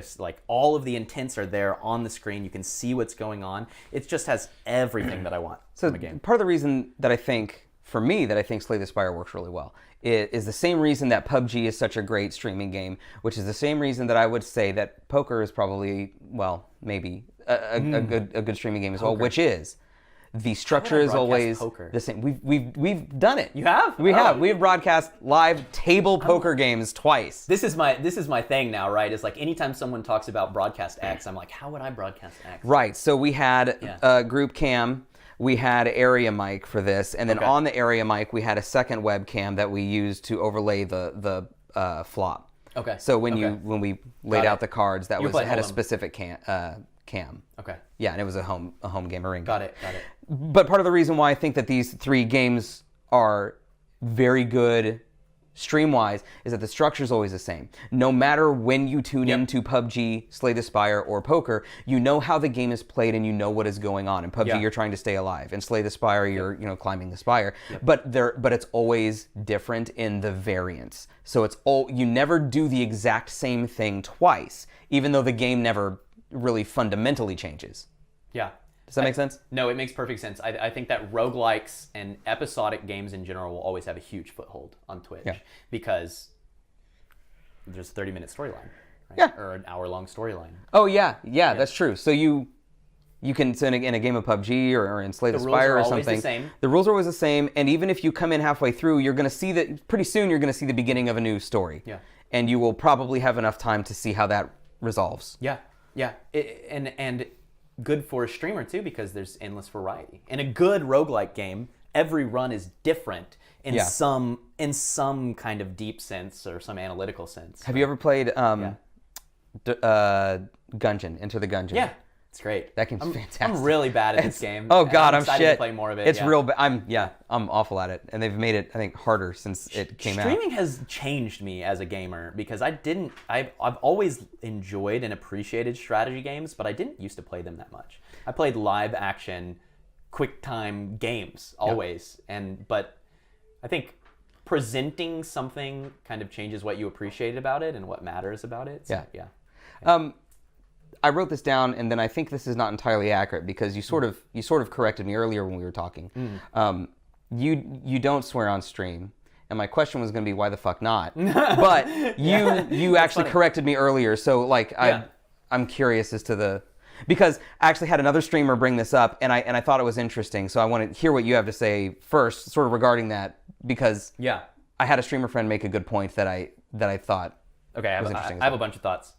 S1: all of the intents are there on the screen. You can see what's going on. It just has everything that I want from a game.
S2: Part of the reason that I think Slay the Spire works really well is the same reason that PUBG is such a great streaming game, which is the same reason that I would say that poker is probably, well, maybe a good streaming game as well, which is the structure is always the same. We've done it.
S1: You have?
S2: We have. We've broadcast live table poker games twice.
S1: This is my thing now, right? It's like anytime someone talks about broadcast X, I'm like, how would I broadcast X?
S2: Right. So we had group cam. We had area mic for this, and then on the area mic, we had a second webcam that we used to overlay the flop. Okay. So when we laid out the cards, that had a specific cam. Okay. Yeah, and it was a home gamer ring.
S1: Got it.
S2: But part of the reason why I think that these three games are very good stream-wise is that the structure is always the same. No matter when you tune into PUBG, Slay the Spire, or poker, you know how the game is played and you know what is going on. In PUBG, you're trying to stay alive. In Slay the Spire, you're climbing the spire. But it's always different in the variants. So you never do the exact same thing twice, even though the game never really fundamentally changes.
S1: Yeah.
S2: Does that make sense?
S1: No, it makes perfect sense. I think that roguelikes and episodic games in general will always have a huge foothold on Twitch because there's a 30-minute storyline, right? Or an hour-long storyline.
S2: Oh, yeah, that's true. So you can, in a game of PUBG or in Slay the Spire or something, the rules are always the same, and even if you come in halfway through, you're going to see that pretty soon you're going to see the beginning of a new story. Yeah. And you will probably have enough time to see how that resolves.
S1: Yeah. And good for a streamer too, because there's endless variety. In a good roguelike game, every run is different in some kind of deep sense or some analytical sense.
S2: Have you ever played Gungeon, Enter the Gungeon?
S1: Yeah, it's great.
S2: That game's fantastic.
S1: I'm really bad at this game.
S2: Oh God, I'm
S1: excited
S2: shit.
S1: to play more of it.
S2: It's real. I'm awful at it, and they've made it, I think, harder since it came out.
S1: Streaming has changed me as a gamer because I've always enjoyed and appreciated strategy games, but I didn't used to play them that much. I played live action quick time games always. But I think presenting something kind of changes what you appreciate about it and what matters about it. So, yeah.
S2: I wrote this down, and then I think this is not entirely accurate because you sort of corrected me earlier when we were talking. You don't swear on stream, and my question was going to be why the fuck not? But you actually corrected me earlier, so like I'm curious as to because I actually had another streamer bring this up, and I thought it was interesting, so I want to hear what you have to say first, sort of regarding that, because I had a streamer friend make a good point that I thought was interesting.
S1: I have a bunch of thoughts.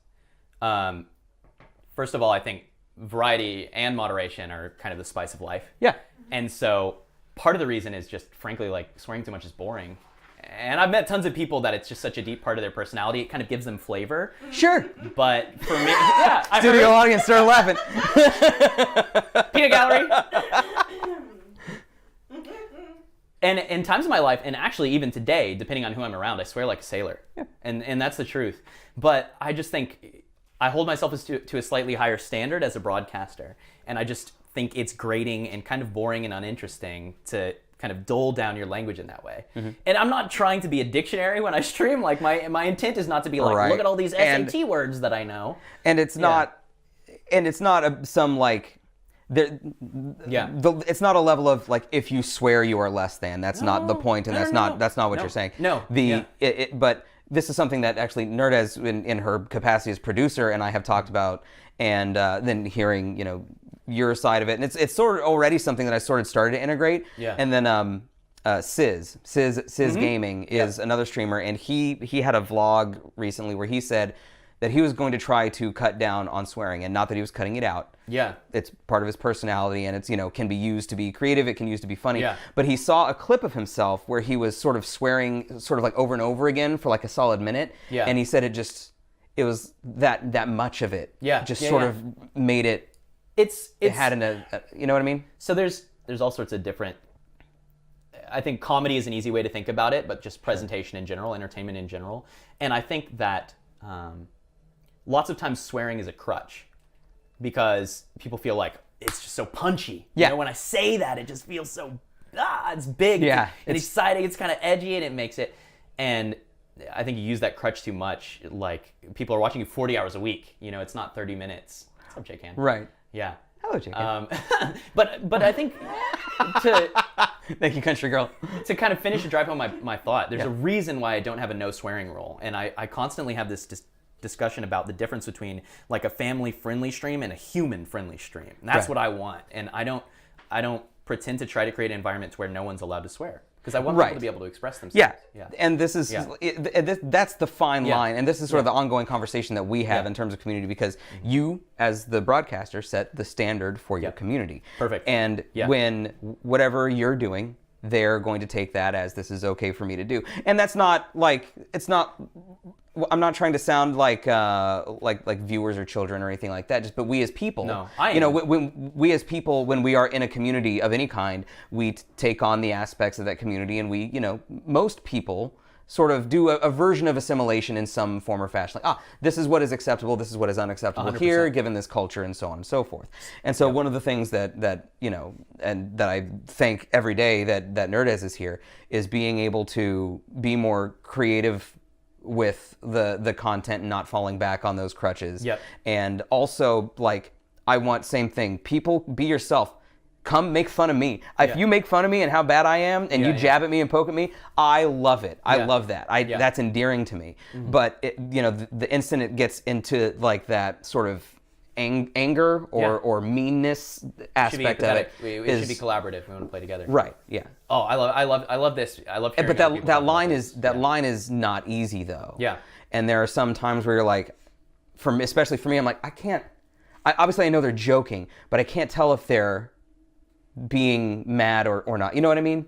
S1: First of all, I think variety and moderation are kind of the spice of life.
S2: Yeah.
S1: And so part of the reason is just, frankly, like swearing too much is boring. And I've met tons of people that it's just such a deep part of their personality. It kind of gives them flavor.
S2: Sure.
S1: But for me,
S2: Studio audience start laughing.
S1: Peanut gallery. And in times of my life, and actually even today, depending on who I'm around, I swear like a sailor.
S2: Yeah.
S1: And that's the truth. But I just think I hold myself to a slightly higher standard as a broadcaster. And I just think it's grating and kind of boring and uninteresting to kind of dull down your language in that way. And I'm not trying to be a dictionary when I stream. Like my intent is not not look at all these SAT words that I know.
S2: And it's not, it's not some like, it's not a level of like, if you swear you are less than. That's not the point, and that's not what you're saying.
S1: No.
S2: But this is something that actually Nerdez in her capacity as producer and I have talked about, and then hearing your side of it, and it's sort of already something that I sort of started to integrate.
S1: Yeah.
S2: And then Sizz Gaming is another streamer, and he had a vlog recently where he said that he was going to try to cut down on swearing, and not that he was cutting it out.
S1: Yeah.
S2: It's part of his personality, and it's, can be used to be creative, it can use to be funny.
S1: Yeah.
S2: But he saw a clip of himself where he was sort of swearing sort of like over and over again for like a solid minute.
S1: Yeah.
S2: And he said it was that much of it.
S1: Yeah.
S2: Just sort of made it. It had you know what I mean?
S1: So there's all sorts of different, I think comedy is an easy way to think about it, but just presentation in general, entertainment in general. And I think that lots of times swearing is a crutch because people feel like it's just so punchy.
S2: Yeah.
S1: When I say that, it just feels so, it's big.
S2: Yeah.
S1: It's exciting. It's kind of edgy, and it makes it. And I think you use that crutch too much. Like, people are watching you 40 hours a week. It's not 30 minutes. What's up, J-Can?
S2: Right.
S1: Yeah.
S2: Hello, J-Can.
S1: But I think
S2: Thank you, country girl.
S1: To kind of finish and drive home my thought, there's a reason why I don't have a no swearing rule. And I constantly have this discussion about the difference between like a family-friendly stream and a human-friendly stream. And that's what I want. And I don't pretend to try to create an environment where no one's allowed to swear. Because I want people to be able to express themselves.
S2: Yeah. And this is that's the fine line, and this is sort of the ongoing conversation that we have in terms of community, because you, as the broadcaster, set the standard for your community.
S1: Perfect.
S2: And when whatever you're doing, they're going to take that as this is okay for me to do. And that's not like, it's not, I'm not trying to sound like viewers or children or anything like that. But we as people, when we as people, when we are in a community of any kind, we take on the aspects of that community, and we, most people sort of do a version of assimilation in some form or fashion. Like, this is what is acceptable, this is what is unacceptable 100%. Here, given this culture, and so on and so forth. And so one of the things that and that I thank every day that Nerdez is here is being able to be more creative with the content and not falling back on those crutches.
S1: Yep.
S2: And also, like, I want same thing. People, be yourself. Come make fun of me. If you make fun of me and how bad I am, and you jab at me and poke at me, I love it. I love that. That's endearing to me. Mm-hmm. But the instant it gets into like that sort of anger or meanness aspect of it,
S1: it should be collaborative. We want to play together.
S2: Right. Yeah.
S1: Oh, I love this. I love.
S2: But that line is not easy though.
S1: Yeah.
S2: And there are some times where you're like, especially for me, I'm like, I can't. Obviously, I know they're joking, but I can't tell if they're being mad or not. You know what I mean?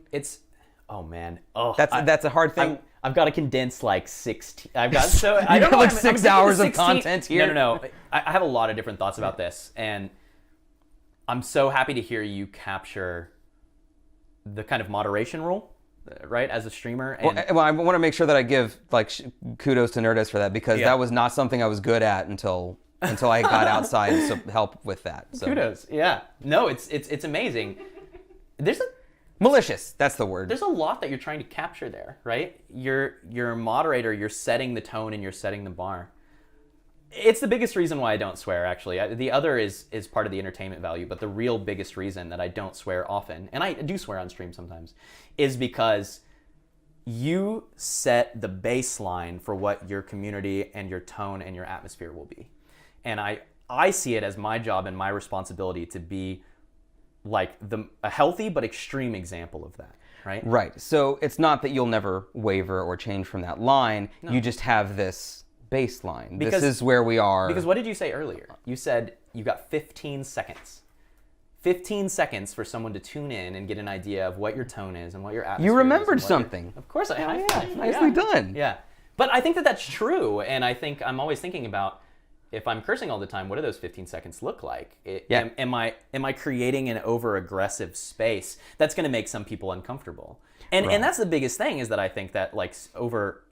S1: Oh man. Oh,
S2: that's a hard thing.
S1: I've got to condense like 16. I've got
S2: I don't know, like 6 hours of content here.
S1: No. I have a lot of different thoughts about this, and I'm so happy to hear you capture the kind of moderation rule, right, as a streamer. And
S2: well, I want to make sure that I give like kudos to Nerdez for that, because that was not something I was good at until I got outside to help with that. So.
S1: Kudos. Yeah. No, it's amazing. there's a
S2: malicious. That's the word.
S1: There's a lot that you're trying to capture there, right? You're a moderator. You're setting the tone and you're setting the bar. It's the biggest reason why I don't swear, actually. The other is part of the entertainment value, but the real biggest reason that I don't swear often, and I do swear on stream sometimes, is because you set the baseline for what your community and your tone and your atmosphere will be. And I see it as my job and my responsibility to be like a healthy but extreme example of that, right?
S2: Right. So it's not that you'll never waver or change from that line. No. You just have this baseline. This is where we are.
S1: Because what did you say earlier? You said you got 15 seconds. 15 seconds for someone to tune in and get an idea of what your tone is and what your atmosphere is.
S2: You remembered something.
S1: Of course I have.
S2: Yeah, nicely done.
S1: Yeah. But I think that that's true, and I think I'm always thinking about, if I'm cursing all the time, what do those 15 seconds look like? Am I creating an over-aggressive space that's going to make some people uncomfortable? And that's the biggest thing, is that I think that like over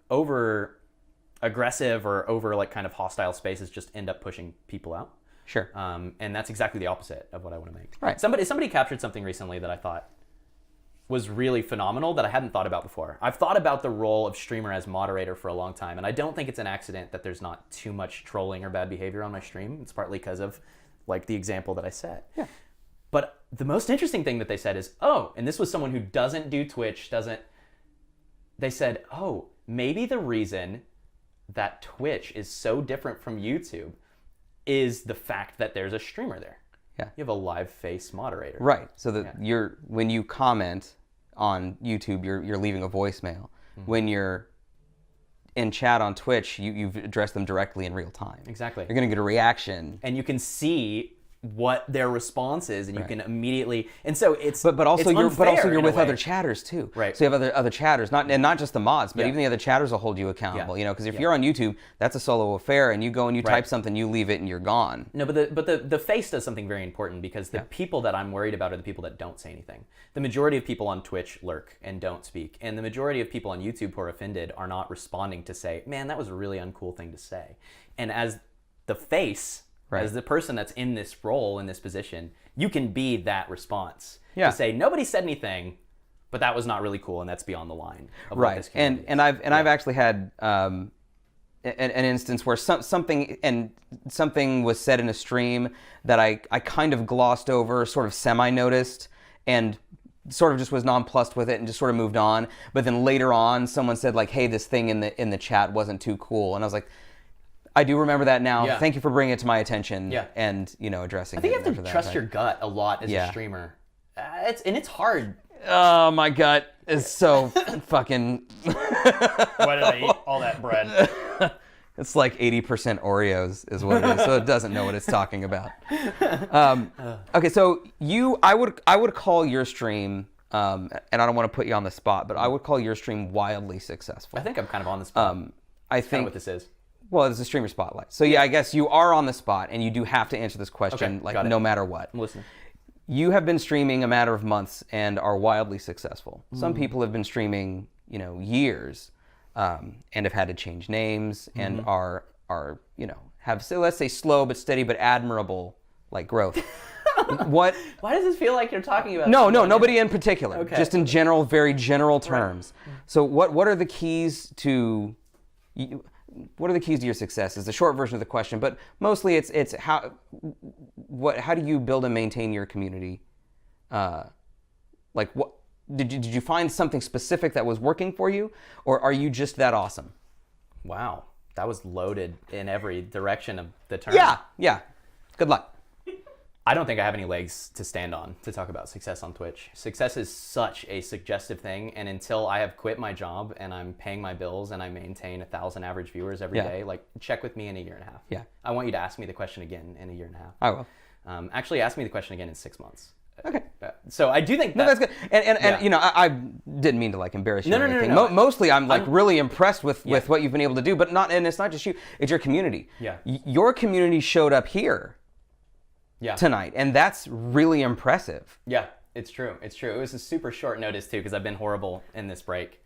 S1: aggressive or over like kind of hostile spaces just end up pushing people out.
S2: Sure.
S1: And that's exactly the opposite of what I want to make.
S2: Right.
S1: Somebody captured something recently that I thought was really phenomenal that I hadn't thought about before. I've thought about the role of streamer as moderator for a long time, and I don't think it's an accident that there's not too much trolling or bad behavior on my stream. It's partly because of like the example that I set.
S2: Yeah.
S1: But the most interesting thing that they said is, and this was someone who doesn't do Twitch, they said, maybe the reason that Twitch is so different from YouTube is the fact that there's a streamer there.
S2: Yeah.
S1: You have a live face moderator.
S2: Right. So that when you comment on YouTube, you're leaving a voicemail. Mm-hmm. When you're in chat on Twitch, you've addressed them directly in real time.
S1: Exactly.
S2: You're going to get a reaction.
S1: And you can see what their response is, and you can immediately, and so it's
S2: but also you're with other chatters too,
S1: right?
S2: So you have other chatters, not just the mods, but even the other chatters will hold you accountable. You know, because if you're on YouTube, that's a solo affair, and you go and you type something, you leave it, and you're gone.
S1: No, but the face does something very important, because the people that I'm worried about are the people that don't say anything. The majority of people on Twitch lurk and don't speak, and the majority of people on YouTube who are offended are not responding to say, "Man, that was a really uncool thing to say." And as the face. Right. As the person that's in this role, in this position, you can be that response. To say, nobody said anything, but that was not really cool, and that's beyond the line of what this community is.
S2: I've actually had an instance where something was said in a stream that I kind of glossed over, sort of semi-noticed, and sort of just was nonplussed with it and just sort of moved on. But then later on, someone said like, "Hey, this thing in the chat wasn't too cool," and I was like, I do remember that now. Yeah. Thank you for bringing it to my attention and addressing it.
S1: I think you have to trust your gut a lot as a streamer. It's hard.
S2: Oh, my gut is so fucking...
S3: Why did I eat all that bread?
S2: It's like 80% Oreos is what it is, so it doesn't know what it's talking about. Okay, so I would call your stream, and I don't want to put you on the spot, but I would call your stream wildly successful.
S1: I think I'm kind of on the spot.
S2: I
S1: think what this is.
S2: Well, it's a streamer spotlight. So I guess you are on the spot, and you do have to answer this question no matter what.
S1: I'm listening.
S2: You have been streaming a matter of months and are wildly successful. Some people have been streaming, years, and have had to change names and are have, let's say, slow but steady but admirable growth. Why
S1: does this feel like you're talking about?
S2: No, nobody in particular. Okay. Just in general, very general terms. Right. So what are the keys to? What are the keys to your success is the short version of the question, but mostly it's how do you build and maintain your community? What did you find something specific that was working for you, or are you just that awesome?
S1: Wow, that was loaded in every direction of the term.
S2: Yeah. Good luck.
S1: I don't think I have any legs to stand on to talk about success on Twitch. Success is such a suggestive thing, and until I have quit my job and I'm paying my bills and I maintain 1,000 average viewers every day, check with me in a year and a half.
S2: Yeah.
S1: I want you to ask me the question again in a year and a half.
S2: I will.
S1: Actually, ask me the question again in 6 months.
S2: Okay.
S1: So I do think
S2: that's good. And I didn't mean to embarrass you or anything.
S1: No.
S2: Mostly I'm really impressed with what you've been able to do, but it's not just you, it's your community.
S1: Yeah.
S2: Your community showed up here. Tonight, and that's really impressive.
S1: Yeah, it's true. It was a super short notice too, because I've been horrible in this break.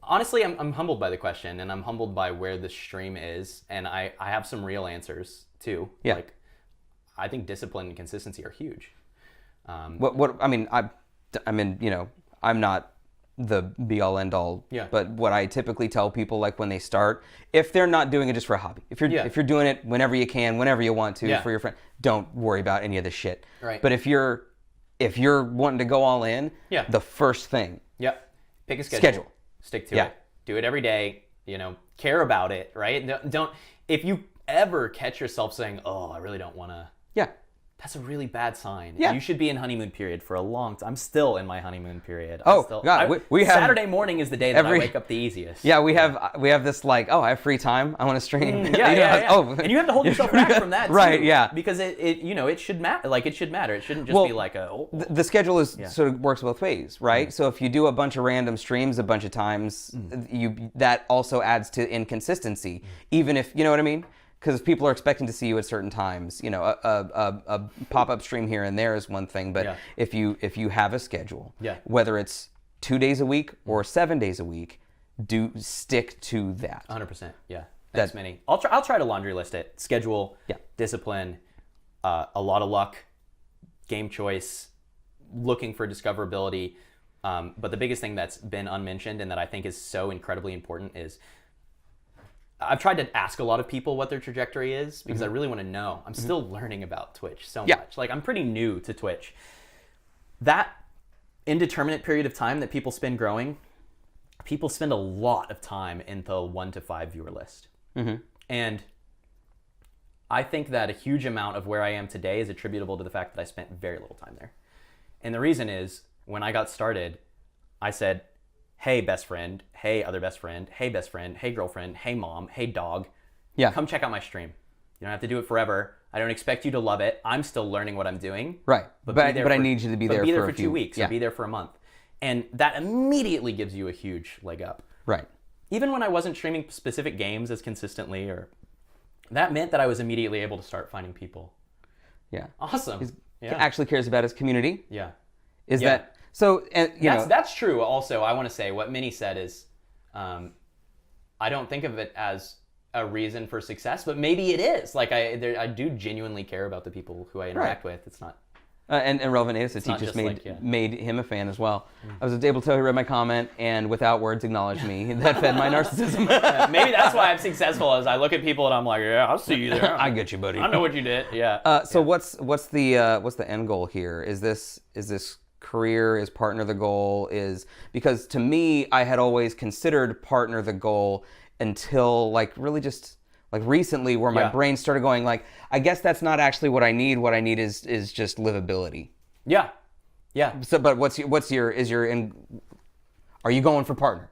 S1: Honestly, I'm humbled by the question, and I'm humbled by where the stream is, and I have some real answers too.
S2: Yeah.
S1: I think discipline and consistency are huge.
S2: I mean, I'm not the be all end all.
S1: Yeah.
S2: But what I typically tell people, like when they start, if they're not doing it just for a hobby, if you're doing it whenever you can, whenever you want to for your friend, don't worry about any of this shit.
S1: Right.
S2: But if you're wanting to go all in, the first thing.
S1: Yep. Pick a schedule. Stick to
S2: Yeah.
S1: it. Do it every day. Care about it. Right. Don't. If you ever catch yourself saying, "Oh, I really don't want to," that's a really bad sign.
S2: Yeah.
S1: You should be in honeymoon period for a long time. I'm still in my honeymoon period.
S2: God, we have
S1: Saturday morning is the day that I wake up the easiest.
S2: Yeah, we have this like, I have free time. I want to stream.
S1: Yeah.
S2: Oh,
S1: and you have to hold yourself back from that too.
S2: Right, yeah.
S1: Because it should matter. Like it should matter. It shouldn't just be like
S2: the schedule is sort of works both ways, right? So if you do a bunch of random streams a bunch of times, that also adds to inconsistency. Even if, you know what I mean? Because people are expecting to see you at certain times. A pop-up stream here and there is one thing, but if you have a schedule, whether it's 2 days a week or 7 days a week, do stick to that.
S1: 100%. Yeah. That's many. I'll try to laundry list it. Schedule, discipline, a lot of luck, game choice, looking for discoverability. But the biggest thing that's been unmentioned and that I think is so incredibly important is I've tried to ask a lot of people what their trajectory is because I really want to know. I'm still learning about Twitch so much. Like I'm pretty new to Twitch. That indeterminate period of time that people spend growing, people spend a lot of time in the 1 to 5 viewer list. And I think that a huge amount of where I am today is attributable to the fact that I spent very little time there. And the reason is when I got started, I said, hey, best friend, hey, other best friend, hey, best friend, hey, girlfriend, hey, mom, hey, dog. Come check out my stream. You don't have to do it forever. I don't expect you to love it. I'm still learning what I'm doing.
S2: Right. But I need you to be there for
S1: a few 2 weeks or be there for a month. And that immediately gives you a huge leg up.
S2: Right.
S1: Even when I wasn't streaming specific games as consistently, that meant that I was immediately able to start finding people.
S2: Yeah.
S1: Awesome.
S2: He actually cares about his community.
S1: Yeah.
S2: That... So,
S1: that's true. Also, I want to say what Minnie said is, I don't think of it as a reason for success, but maybe it is. Like I do genuinely care about the people who I interact with. It's not.
S2: And Relevant SneakyTeak just made him a fan as well. I was able to tell he read my comment and without words acknowledged me. That fed my narcissism.
S1: Maybe that's why I'm successful. As I look at people and I'm like, yeah, I'll see you there.
S2: I get you, buddy.
S1: I know what you did. Yeah.
S2: So what's the end goal here? Is this career, is partner the goal? Because to me, I had always considered partner the goal until really just recently where my brain started going I guess that's not actually what I need. What I need is just livability.
S1: Yeah.
S2: So but are you going for partner?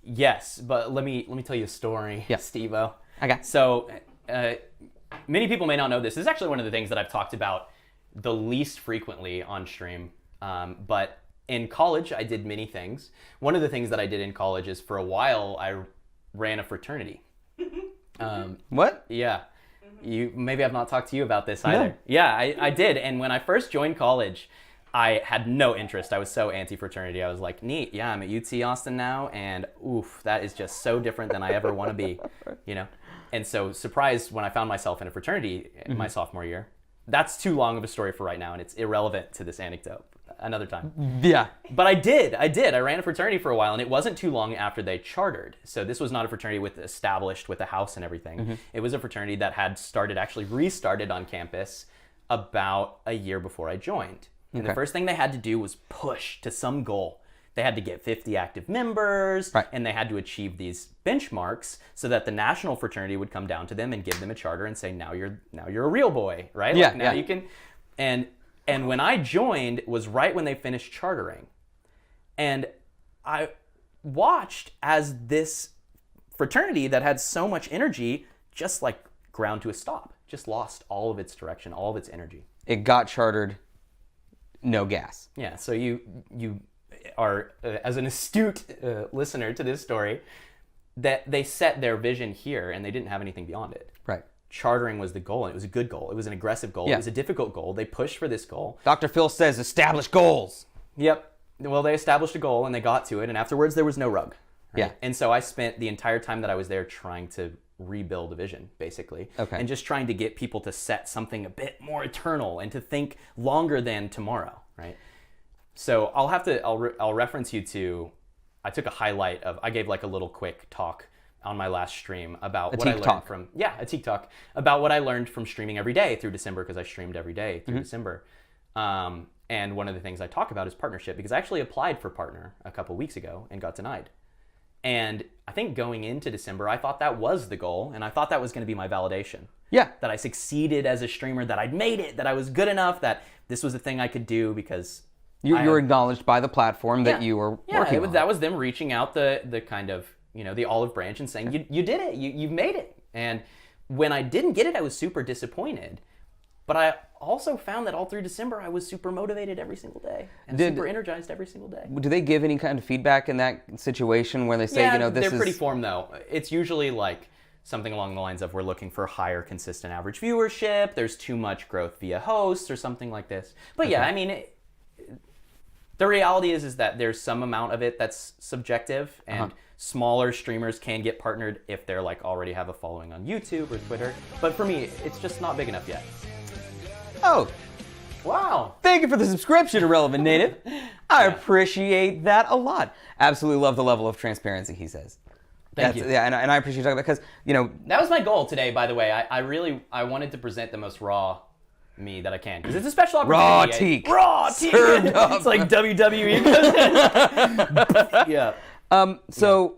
S1: Yes, but let me tell you a story, Stevo.
S2: Okay.
S1: So many people may not know this. This is actually one of the things that I've talked about the least frequently on stream. But in college, I did many things. One of the things that I did in college is for a while, I ran a fraternity.
S2: What?
S1: Yeah. Maybe I've not talked to you about this either. No. Yeah, I did. And when I first joined college, I had no interest. I was so anti-fraternity. I was like, neat. Yeah, I'm at UT Austin now. And oof, that is just so different than I ever want to be, And so surprised when I found myself in a fraternity in my sophomore year. That's too long of a story for right now, and it's irrelevant to this anecdote. Another time.
S2: Yeah.
S1: But I did. I ran a fraternity for a while, and it wasn't too long after they chartered. So this was not a fraternity established with a house and everything. It was a fraternity that had restarted on campus about a year before I joined. And the first thing they had to do was push to some goal. They had to get 50 active members, and they had to achieve these benchmarks so that the national fraternity would come down to them and give them a charter and say, now you're a real boy, right?
S2: Yeah.
S1: You can, and when I joined was right when they finished chartering, and I watched as this fraternity that had so much energy just ground to a stop, just lost all of its direction, all of its energy.
S2: It got chartered, no gas.
S1: Yeah. So you are, as an astute listener to this story, that they set their vision here and they didn't have anything beyond it.
S2: Right.
S1: Chartering was the goal, and it was a good goal. It was an aggressive goal. It was a difficult goal. They pushed for this goal.
S2: Dr. Phil says establish goals.
S1: Yep. Well, they established a goal and they got to it, and afterwards there was no rug. Right?
S2: Yeah.
S1: And so I spent the entire time that I was there trying to rebuild a vision, basically.
S2: Okay.
S1: And just trying to get people to set something a bit more eternal and to think longer than tomorrow, right? So I'll reference you to, I took a highlight of, I gave like a little quick talk on my last stream about what I learned from, a Teak talk, about what I learned from streaming every day through December, because I streamed every day through December. And one of the things I talk about is partnership, because I actually applied for partner a couple weeks ago and got denied. And I think going into December, I thought that was the goal, and I thought that was going to be my validation.
S2: Yeah.
S1: That I succeeded as a streamer, that I'd made it, that I was good enough, that this was the thing I could do, because
S2: you were acknowledged by the platform that you were working on.
S1: That was them reaching out the kind of, the olive branch and saying, you did it, you've made it. And when I didn't get it, I was super disappointed. But I also found that all through December, I was super motivated every single day and super energized every single day.
S2: Do they give any kind of feedback in that situation where they say,
S1: they're pretty formed though. It's usually like something along the lines of, we're looking for higher consistent average viewership, there's too much growth via hosts or something like this. But yeah, I mean, the reality is that there's some amount of it that's subjective, and smaller streamers can get partnered if they're like already have a following on YouTube or Twitter. But for me, it's just not big enough yet.
S2: Oh,
S1: wow.
S2: Thank you for the subscription, Irrelevant Native. I appreciate that a lot. Absolutely love the level of transparency, he says.
S1: Thank you.
S2: Yeah, and I appreciate you talking about, because,
S1: That was my goal today, by the way. I wanted to present the most raw me that I can, because it's a special opportunity.
S2: Raw Teak.
S1: It's like WWE. Yeah.
S2: So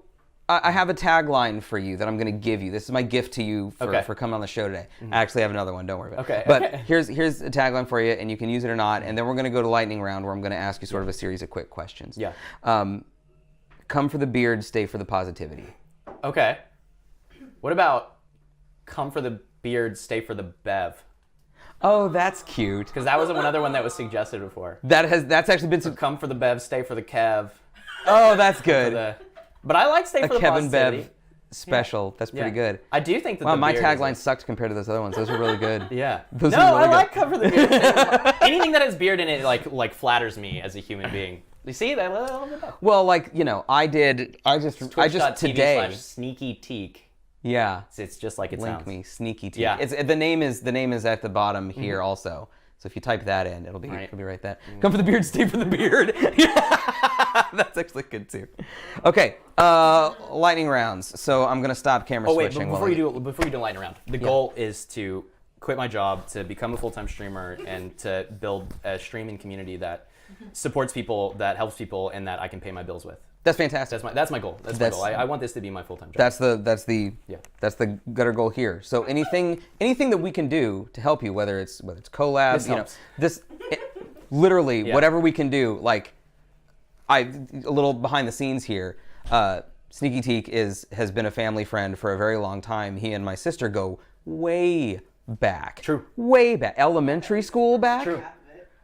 S2: I have a tagline for you that I'm going to give you. This is my gift to you for coming on the show today. I actually have another one. Don't worry about it. But here's a tagline for you, and you can use it or not. And then we're going to go to lightning round, where I'm going to ask you sort of a series of quick questions.
S1: Yeah.
S2: Come for the beard, stay for the positivity.
S1: Okay. What about come for the beard, stay for the bev?
S2: Oh, that's cute.
S1: Because that was another one that was suggested before.
S2: That's actually been
S1: Come for the bev, stay for the kev.
S2: Oh, that's good.
S1: But I like stay for the
S2: Kevin
S1: positivity.
S2: Bev special. That's pretty good.
S1: I do think that
S2: my tagline sucked compared to those other ones. Those are really good.
S1: Yeah.
S2: Those are really
S1: I
S2: good.
S1: like cover the beard. Anything that has beard in it like flatters me as a human being. You see that?
S2: Well, I just today.
S1: /SneakyTeak.
S2: Yeah.
S1: It's just like it
S2: Link
S1: sounds.
S2: me, SneakyTeak.
S1: Yeah.
S2: The name is at the bottom here also. So if you type that in, it'll be right there. Come for the beard, stay for the beard. That's actually good too. Okay, lightning rounds. So I'm gonna stop camera switching.
S1: Before you do lightning round, the goal is to quit my job, to become a full-time streamer, and to build a streaming community that supports people, that helps people, and that I can pay my bills with.
S2: That's fantastic.
S1: That's my goal. That's my goal. I want this to be my full-time job.
S2: That's the gutter goal here. So anything that we can do to help you, whether it's collabs, literally whatever we can do. Like, a little behind the scenes here. SneakyTeak has been a family friend for a very long time. He and my sister go way back.
S1: True.
S2: Way back. Elementary school back.
S1: True.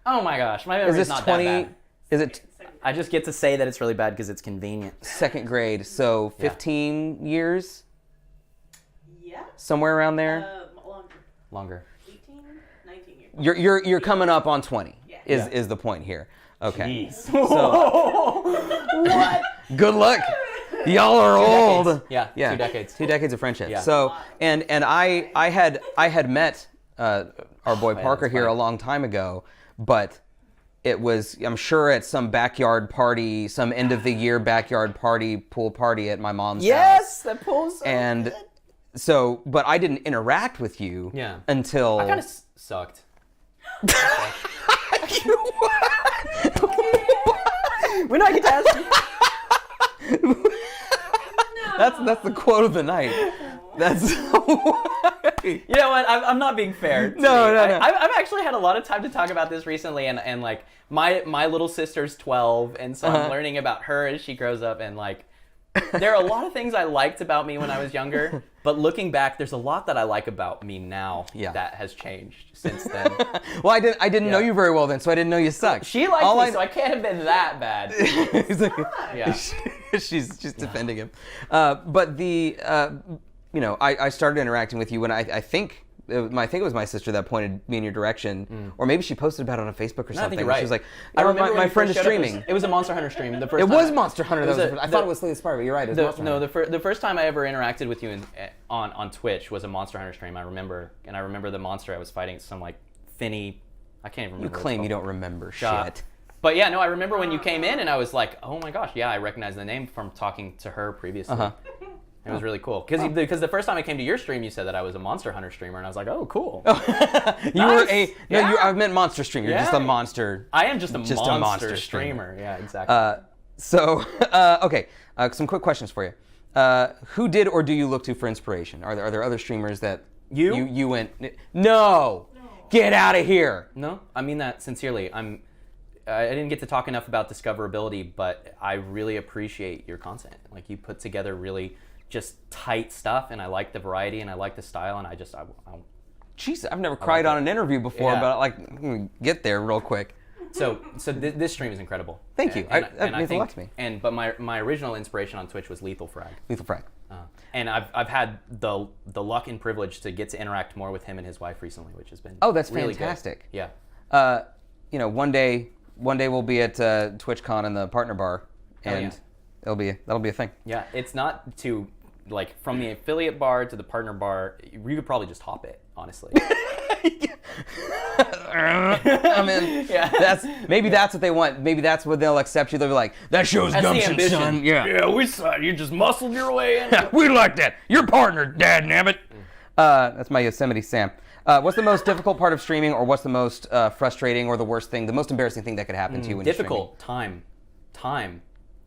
S1: Oh my gosh, my memory's not that bad.
S2: Is it?
S1: I just get to say that it's really bad because it's convenient.
S2: Second grade, so 15 years?
S4: Yeah.
S2: Somewhere around there?
S1: Longer.
S4: 18, 19 years.
S2: You're coming up on 20.
S4: Yeah.
S2: Is the point here. Okay.
S1: Jeez.
S2: So,
S1: What?
S2: good luck. Y'all are old.
S1: Decades. Yeah, 2 decades.
S2: 2 decades of friendship.
S1: Yeah.
S2: So, and I had met our boy Parker here a long time ago, but it was, I'm sure, at some backyard party, some end of the year backyard party, pool party at my mom's house.
S1: Yes, that pool's so
S2: And
S1: good.
S2: so, but I didn't interact with you until...
S1: I kind of sucked. When I get to ask you.
S2: That's the quote of the night. That's
S1: You know what? I'm not being fair.
S2: No.
S1: I've actually had a lot of time to talk about this recently, and like my little sister's 12, and so I'm learning about her as she grows up, and like there are a lot of things I liked about me when I was younger, but looking back, there's a lot that I like about me now that has changed since then.
S2: Well, I didn't know you very well then, so I didn't know you sucked.
S1: She liked me, so I can't have been that bad.
S2: He's like,
S1: Yeah.
S2: she's defending him. But I started interacting with you when I think it was my sister that pointed me in your direction, or maybe she posted about it on Facebook or something.
S1: I think you're right.
S2: She was like,
S1: I remember
S2: my
S1: when
S2: friend is
S1: first showed up,
S2: streaming.
S1: It was a Monster Hunter stream. The first
S2: It
S1: time
S2: was Monster Hunter.
S1: I
S2: thought it was Slay the Spire, but you're right. It was Monster Hunter.
S1: The first time I ever interacted with you on Twitch was a Monster Hunter stream. I remember the monster I was fighting, some like Finny. I can't even remember.
S2: You claim you don't remember shit.
S1: But yeah, no, I remember when you came in and I was like, oh my gosh, yeah, I recognize the name from talking to her previously. It was really cool. Because the first time I came to your stream, you said that I was a Monster Hunter streamer, and I was like, oh, cool.
S2: You were I meant monster streamer. You're just a monster.
S1: I am just a monster streamer. Yeah, exactly.
S2: Okay, some quick questions for you. Who did or do you look to for inspiration? Are there other streamers that you went, no, get out of here?
S1: No, I mean that sincerely. I didn't get to talk enough about discoverability, but I really appreciate your content. Like, you put together really just tight stuff, and I like the variety, and I like the style, and I
S2: Jeez, I've never cried on an interview before, but let me get there real quick.
S1: So this stream is incredible.
S2: Thank you. That means a lot to me.
S1: But my original inspiration on Twitch was Lethal Frag.
S2: Lethal Frag.
S1: And I've had the luck and privilege to get to interact more with him and his wife recently, which has been
S2: that's
S1: really
S2: fantastic.
S1: Good. Yeah.
S2: One day we'll be at TwitchCon in the partner bar, and that'll be a thing.
S1: Yeah, it's not too, like, from the affiliate bar to the partner bar, you could probably just hop it, honestly.
S2: I mean, that's what they want. Maybe that's what they'll accept you. They'll be like, that shows gumption, son.
S3: Yeah, we saw you just muscled your way in.
S2: We like that. Your partner, dad nabbit. That's my Yosemite Sam. What's the most difficult part of streaming, or what's the most frustrating or the worst thing, the most embarrassing thing that could happen to you when you're streaming?
S1: Difficult. Time.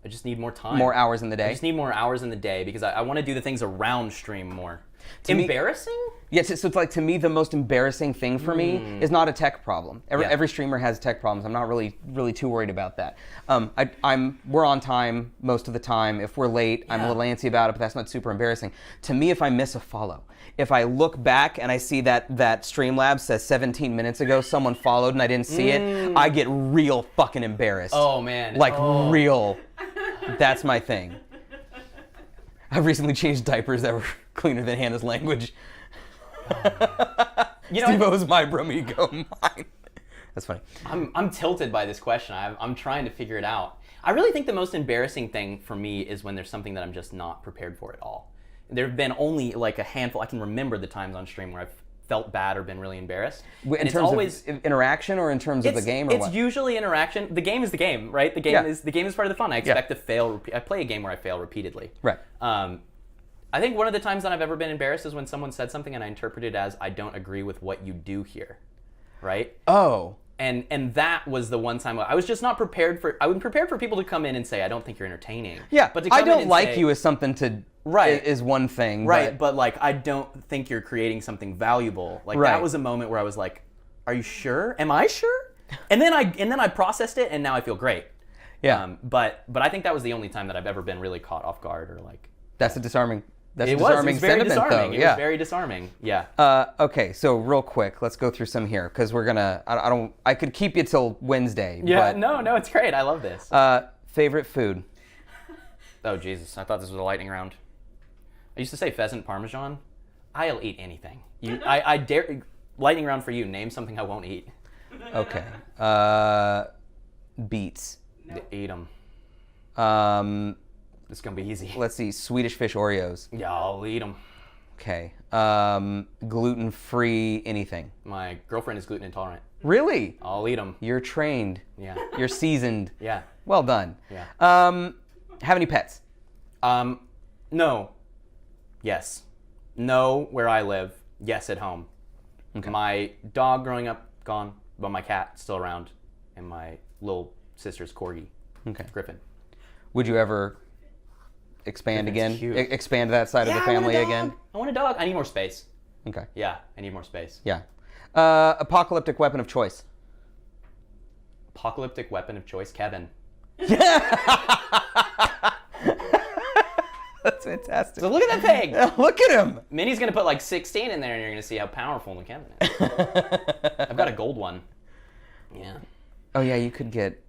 S1: I just need more time.
S2: More hours in the day?
S1: I just need more hours in the day because I want to do the things around stream more. Embarrassing?
S2: Yes, so it's like, to me, the most embarrassing thing for me is not a tech problem. Every streamer has tech problems. I'm not really too worried about that. We're on time most of the time. If we're late, I'm a little antsy about it, but that's not super embarrassing. To me, if I miss a follow, if I look back and I see that Streamlabs says 17 minutes ago someone followed and I didn't see it, I get real fucking embarrassed.
S1: Oh, man.
S2: Like, real. That's my thing. I've recently changed diapers that were cleaner than Hannah's language. Stevo's my bromigo, mine. That's funny.
S1: I'm tilted by this question. I'm trying to figure it out. I really think the most embarrassing thing for me is when there's something that I'm just not prepared for at all. There have been only like a handful. I can remember the times on stream where I've felt bad or been really embarrassed.
S2: In terms of interaction, or in terms of the game, or what?
S1: It's usually interaction. The game is the game, right? The game is part of the fun. I expect to fail. I play a game where I fail repeatedly.
S2: Right.
S1: I think one of the times that I've ever been embarrassed is when someone said something and I interpreted it as, I don't agree with what you do here, right?
S2: Oh.
S1: And that was the one time I was just not prepared for. I was prepared for people to come in and say, I don't think you're entertaining.
S2: Yeah,
S1: but to come
S2: I don't
S1: in and
S2: like
S1: say,
S2: you as something to is one thing.
S1: Right, but like, I don't think you're creating something valuable. Like, that was a moment where I was like, are you sure? Am I sure? And then I processed it, and now I feel great.
S2: Yeah.
S1: But I think that was the only time that I've ever been really caught off guard, or like.
S2: That's a disarming. That's
S1: it
S2: disarming
S1: was very
S2: sentiment,
S1: disarming.
S2: though.
S1: It was very disarming. Yeah.
S2: Okay, so real quick, let's go through some here, because we're gonna. I could keep you till Wednesday.
S1: Yeah.
S2: But,
S1: No, it's great. I love this.
S2: Favorite food.
S1: Oh Jesus! I thought this was a lightning round. I used to say pheasant parmesan. I'll eat anything. I dare. Lightning round for you. Name something I won't eat.
S2: Okay. Beets.
S1: Eat them. It's gonna be easy.
S2: Let's see. Swedish fish Oreos.
S1: Yeah, I'll eat them.
S2: Okay. Gluten-free anything.
S1: My girlfriend is gluten intolerant.
S2: Really?
S1: I'll eat them.
S2: You're trained.
S1: Yeah.
S2: You're seasoned.
S1: Yeah.
S2: Well done.
S1: Yeah.
S2: Have any pets?
S1: No. Yes. No, where I live. Yes, at home.
S2: Okay.
S1: My dog growing up, gone, but my cat still around, and my little sister's corgi, Griffin.
S2: Would you ever expand
S1: Griffin's
S2: again?
S1: cute.
S2: Expand that side of the family again?
S1: I want a dog. I need more space.
S2: Okay.
S1: Yeah, I need more space.
S2: Yeah. Apocalyptic weapon of choice.
S1: Apocalyptic weapon of choice, Kevin.
S2: That's fantastic.
S1: So look at that thing.
S2: Look at him.
S1: Minnie's gonna put like 16 in there, and you're gonna see how powerful the Kevin is. I've got a gold one. Yeah.
S2: Oh yeah, you could get.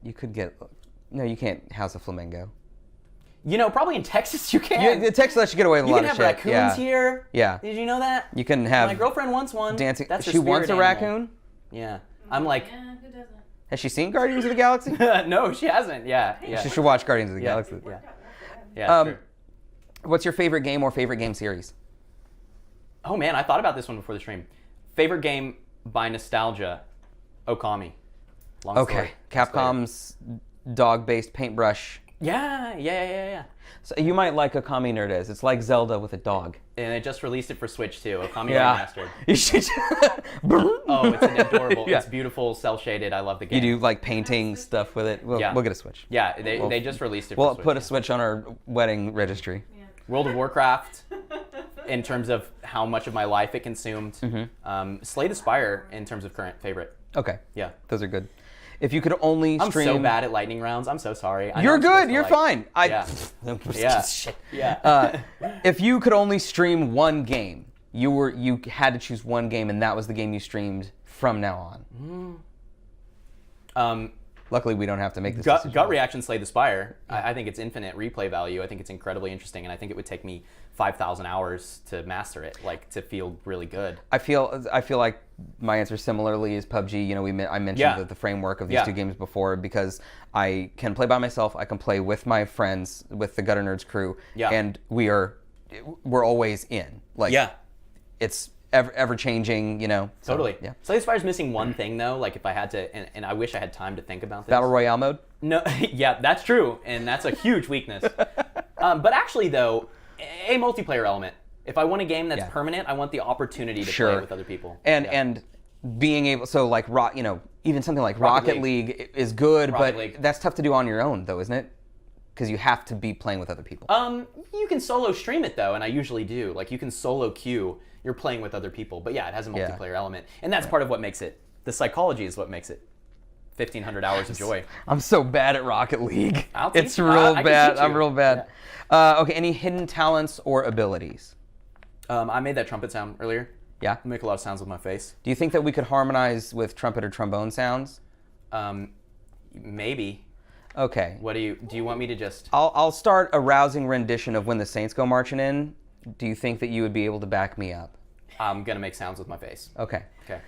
S2: No, you can't house a flamingo.
S1: You know, probably in Texas you can.
S2: Yeah, Texas lets you get away with a lot of shit.
S1: You can have raccoons here.
S2: Yeah.
S1: Did you know that?
S2: You can have.
S1: My girlfriend wants one.
S2: Dancing.
S1: That's her
S2: she wants a
S1: spirit animal.
S2: raccoon.
S1: Yeah. I'm like.
S4: Yeah, who doesn't?
S2: Has she seen Guardians of the Galaxy?
S1: No, she hasn't. Yeah.
S2: She should watch Guardians of the
S1: Yeah.
S2: Galaxy.
S1: Yeah. Yeah. True.
S2: What's your favorite game or favorite game series?
S1: Oh man, I thought about this one before the stream. Favorite game by nostalgia, Okami. Long
S2: Okay.
S1: story.
S2: Capcom's dog-based paintbrush.
S1: Yeah.
S2: So you might like Okami Nerdiz. It's like Zelda with a dog.
S1: And they just released it for Switch too. Okami
S2: Yeah.
S1: Remastered.
S2: You should.
S1: Oh, it's adorable.
S2: Yeah.
S1: It's beautiful, cell shaded. I love the game.
S2: You do like painting stuff with it. We'll get a Switch.
S1: Yeah, they just released it.
S2: We'll
S1: for Switch.
S2: put a Switch on our wedding registry.
S1: World of Warcraft, in terms of how much of my life it consumed. Slay the Spire in terms of current favorite.
S2: Okay.
S1: Yeah.
S2: Those are good. If you could only
S1: I'm
S2: stream.
S1: so bad at lightning rounds. I'm so sorry. I know
S2: You're
S1: I'm supposed
S2: good.
S1: to,
S2: You're
S1: like-
S2: fine.
S1: Yeah.
S2: Shit.
S1: Yeah.
S2: If you could only stream one game, you had to choose one game, and that was the game you streamed from now on. Luckily, we don't have to make this decision.
S1: Gut reaction, Slay the Spire. I think it's infinite replay value. I think it's incredibly interesting, and I think it would take me 5,000 hours to master it, like to feel really good.
S2: I feel like my answer similarly is PUBG. You know, I mentioned the framework of these two games before because I can play by myself. I can play with my friends, with the Gutter Nerds crew, and we're always in. Like, it's ever changing. You know,
S1: Totally.
S2: Yeah.
S1: Slay the Spire's missing one thing though. Like if I had to, and I wish I had time to think about this.
S2: Battle Royale mode.
S1: No, yeah, that's true, and that's a huge weakness. But actually, though, a multiplayer element. If I want a game that's permanent, I want the opportunity to play with other people.
S2: And being able, so like even something like Rocket League is good, but that's tough to do on your own, though, isn't it? Because you have to be playing with other people.
S1: You can solo stream it though, and I usually do. Like you can solo queue. You're playing with other people, but yeah, it has a multiplayer element, and that's part of what makes it. The psychology is what makes it. 1,500 hours of joy.
S2: I'm so bad at Rocket League. It's
S1: you.
S2: real
S1: I can
S2: bad.
S1: teach you.
S2: I'm real bad. Okay, any hidden talents or abilities?
S1: I made that trumpet sound earlier.
S2: Yeah.
S1: I make a lot of sounds with my face.
S2: Do you think that we could harmonize with trumpet or trombone sounds?
S1: Maybe.
S2: Okay.
S1: What do you want me to just?
S2: I'll start a rousing rendition of When the Saints Go Marching In. Do you think that you would be able to back me up?
S1: I'm gonna make sounds with my face.
S2: Okay.
S1: Okay.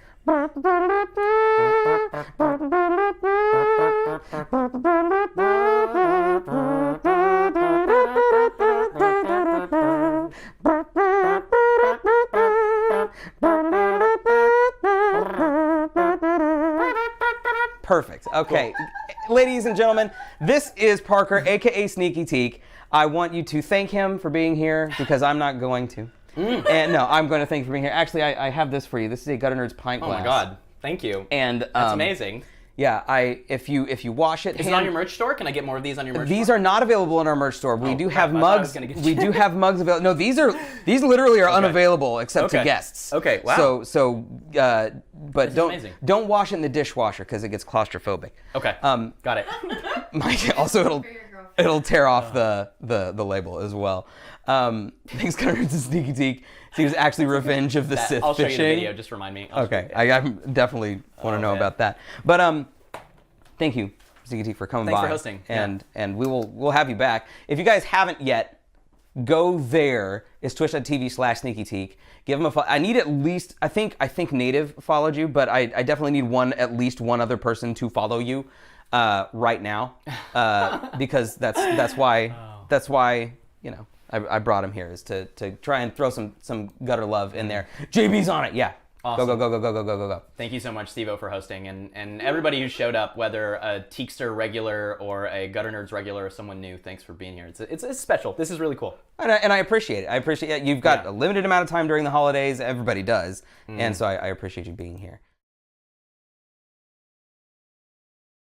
S2: Perfect. Okay. Ladies and gentlemen, this is Parker, aka SneakyTeak. I want you to thank him for being here because I'm not going to. And no, I'm going to thank you for being here. Actually, I have this for you. This is a Gutter Nerds pint glass.
S1: Oh my God! Thank you.
S2: And
S1: that's amazing.
S2: Yeah, if you wash it,
S1: is it on your merch store? Can I get more of these on your merch store?
S2: These are not available in our merch store. We do have
S1: I thought I was
S2: mugs.
S1: gonna get
S2: We do have mugs available. No, these literally are unavailable except to guests.
S1: Okay, wow.
S2: But
S1: amazing.
S2: don't wash it in the dishwasher because it gets claustrophobic.
S1: Okay. Got it.
S2: Also, it'll tear off the label as well. Thanks, Gutter Nerds and SneakyTeak. He was actually Revenge of the Sith
S1: I'll show
S2: fishing.
S1: you the video. Just remind me.
S2: Okay, I definitely want to know about that. But thank you, SneakyTeak, for coming by.
S1: Thanks for hosting.
S2: And we'll have you back. If you guys haven't yet, go there. It's twitch.tv/SneakyTeak. Give him a follow. I need at least, I think Native followed you, but I definitely need at least one other person to follow you right now because that's why you know. I brought him here is to try and throw some gutter love in there. JB's on it, yeah.
S1: Awesome.
S2: Go.
S1: Thank you so much, Stevo, for hosting, and everybody who showed up, whether a Teakster regular or a Gutter Nerds regular or someone new. Thanks for being here. It's special. This is really cool.
S2: And I appreciate it. You've got a limited amount of time during the holidays. Everybody does, and so I appreciate you being here.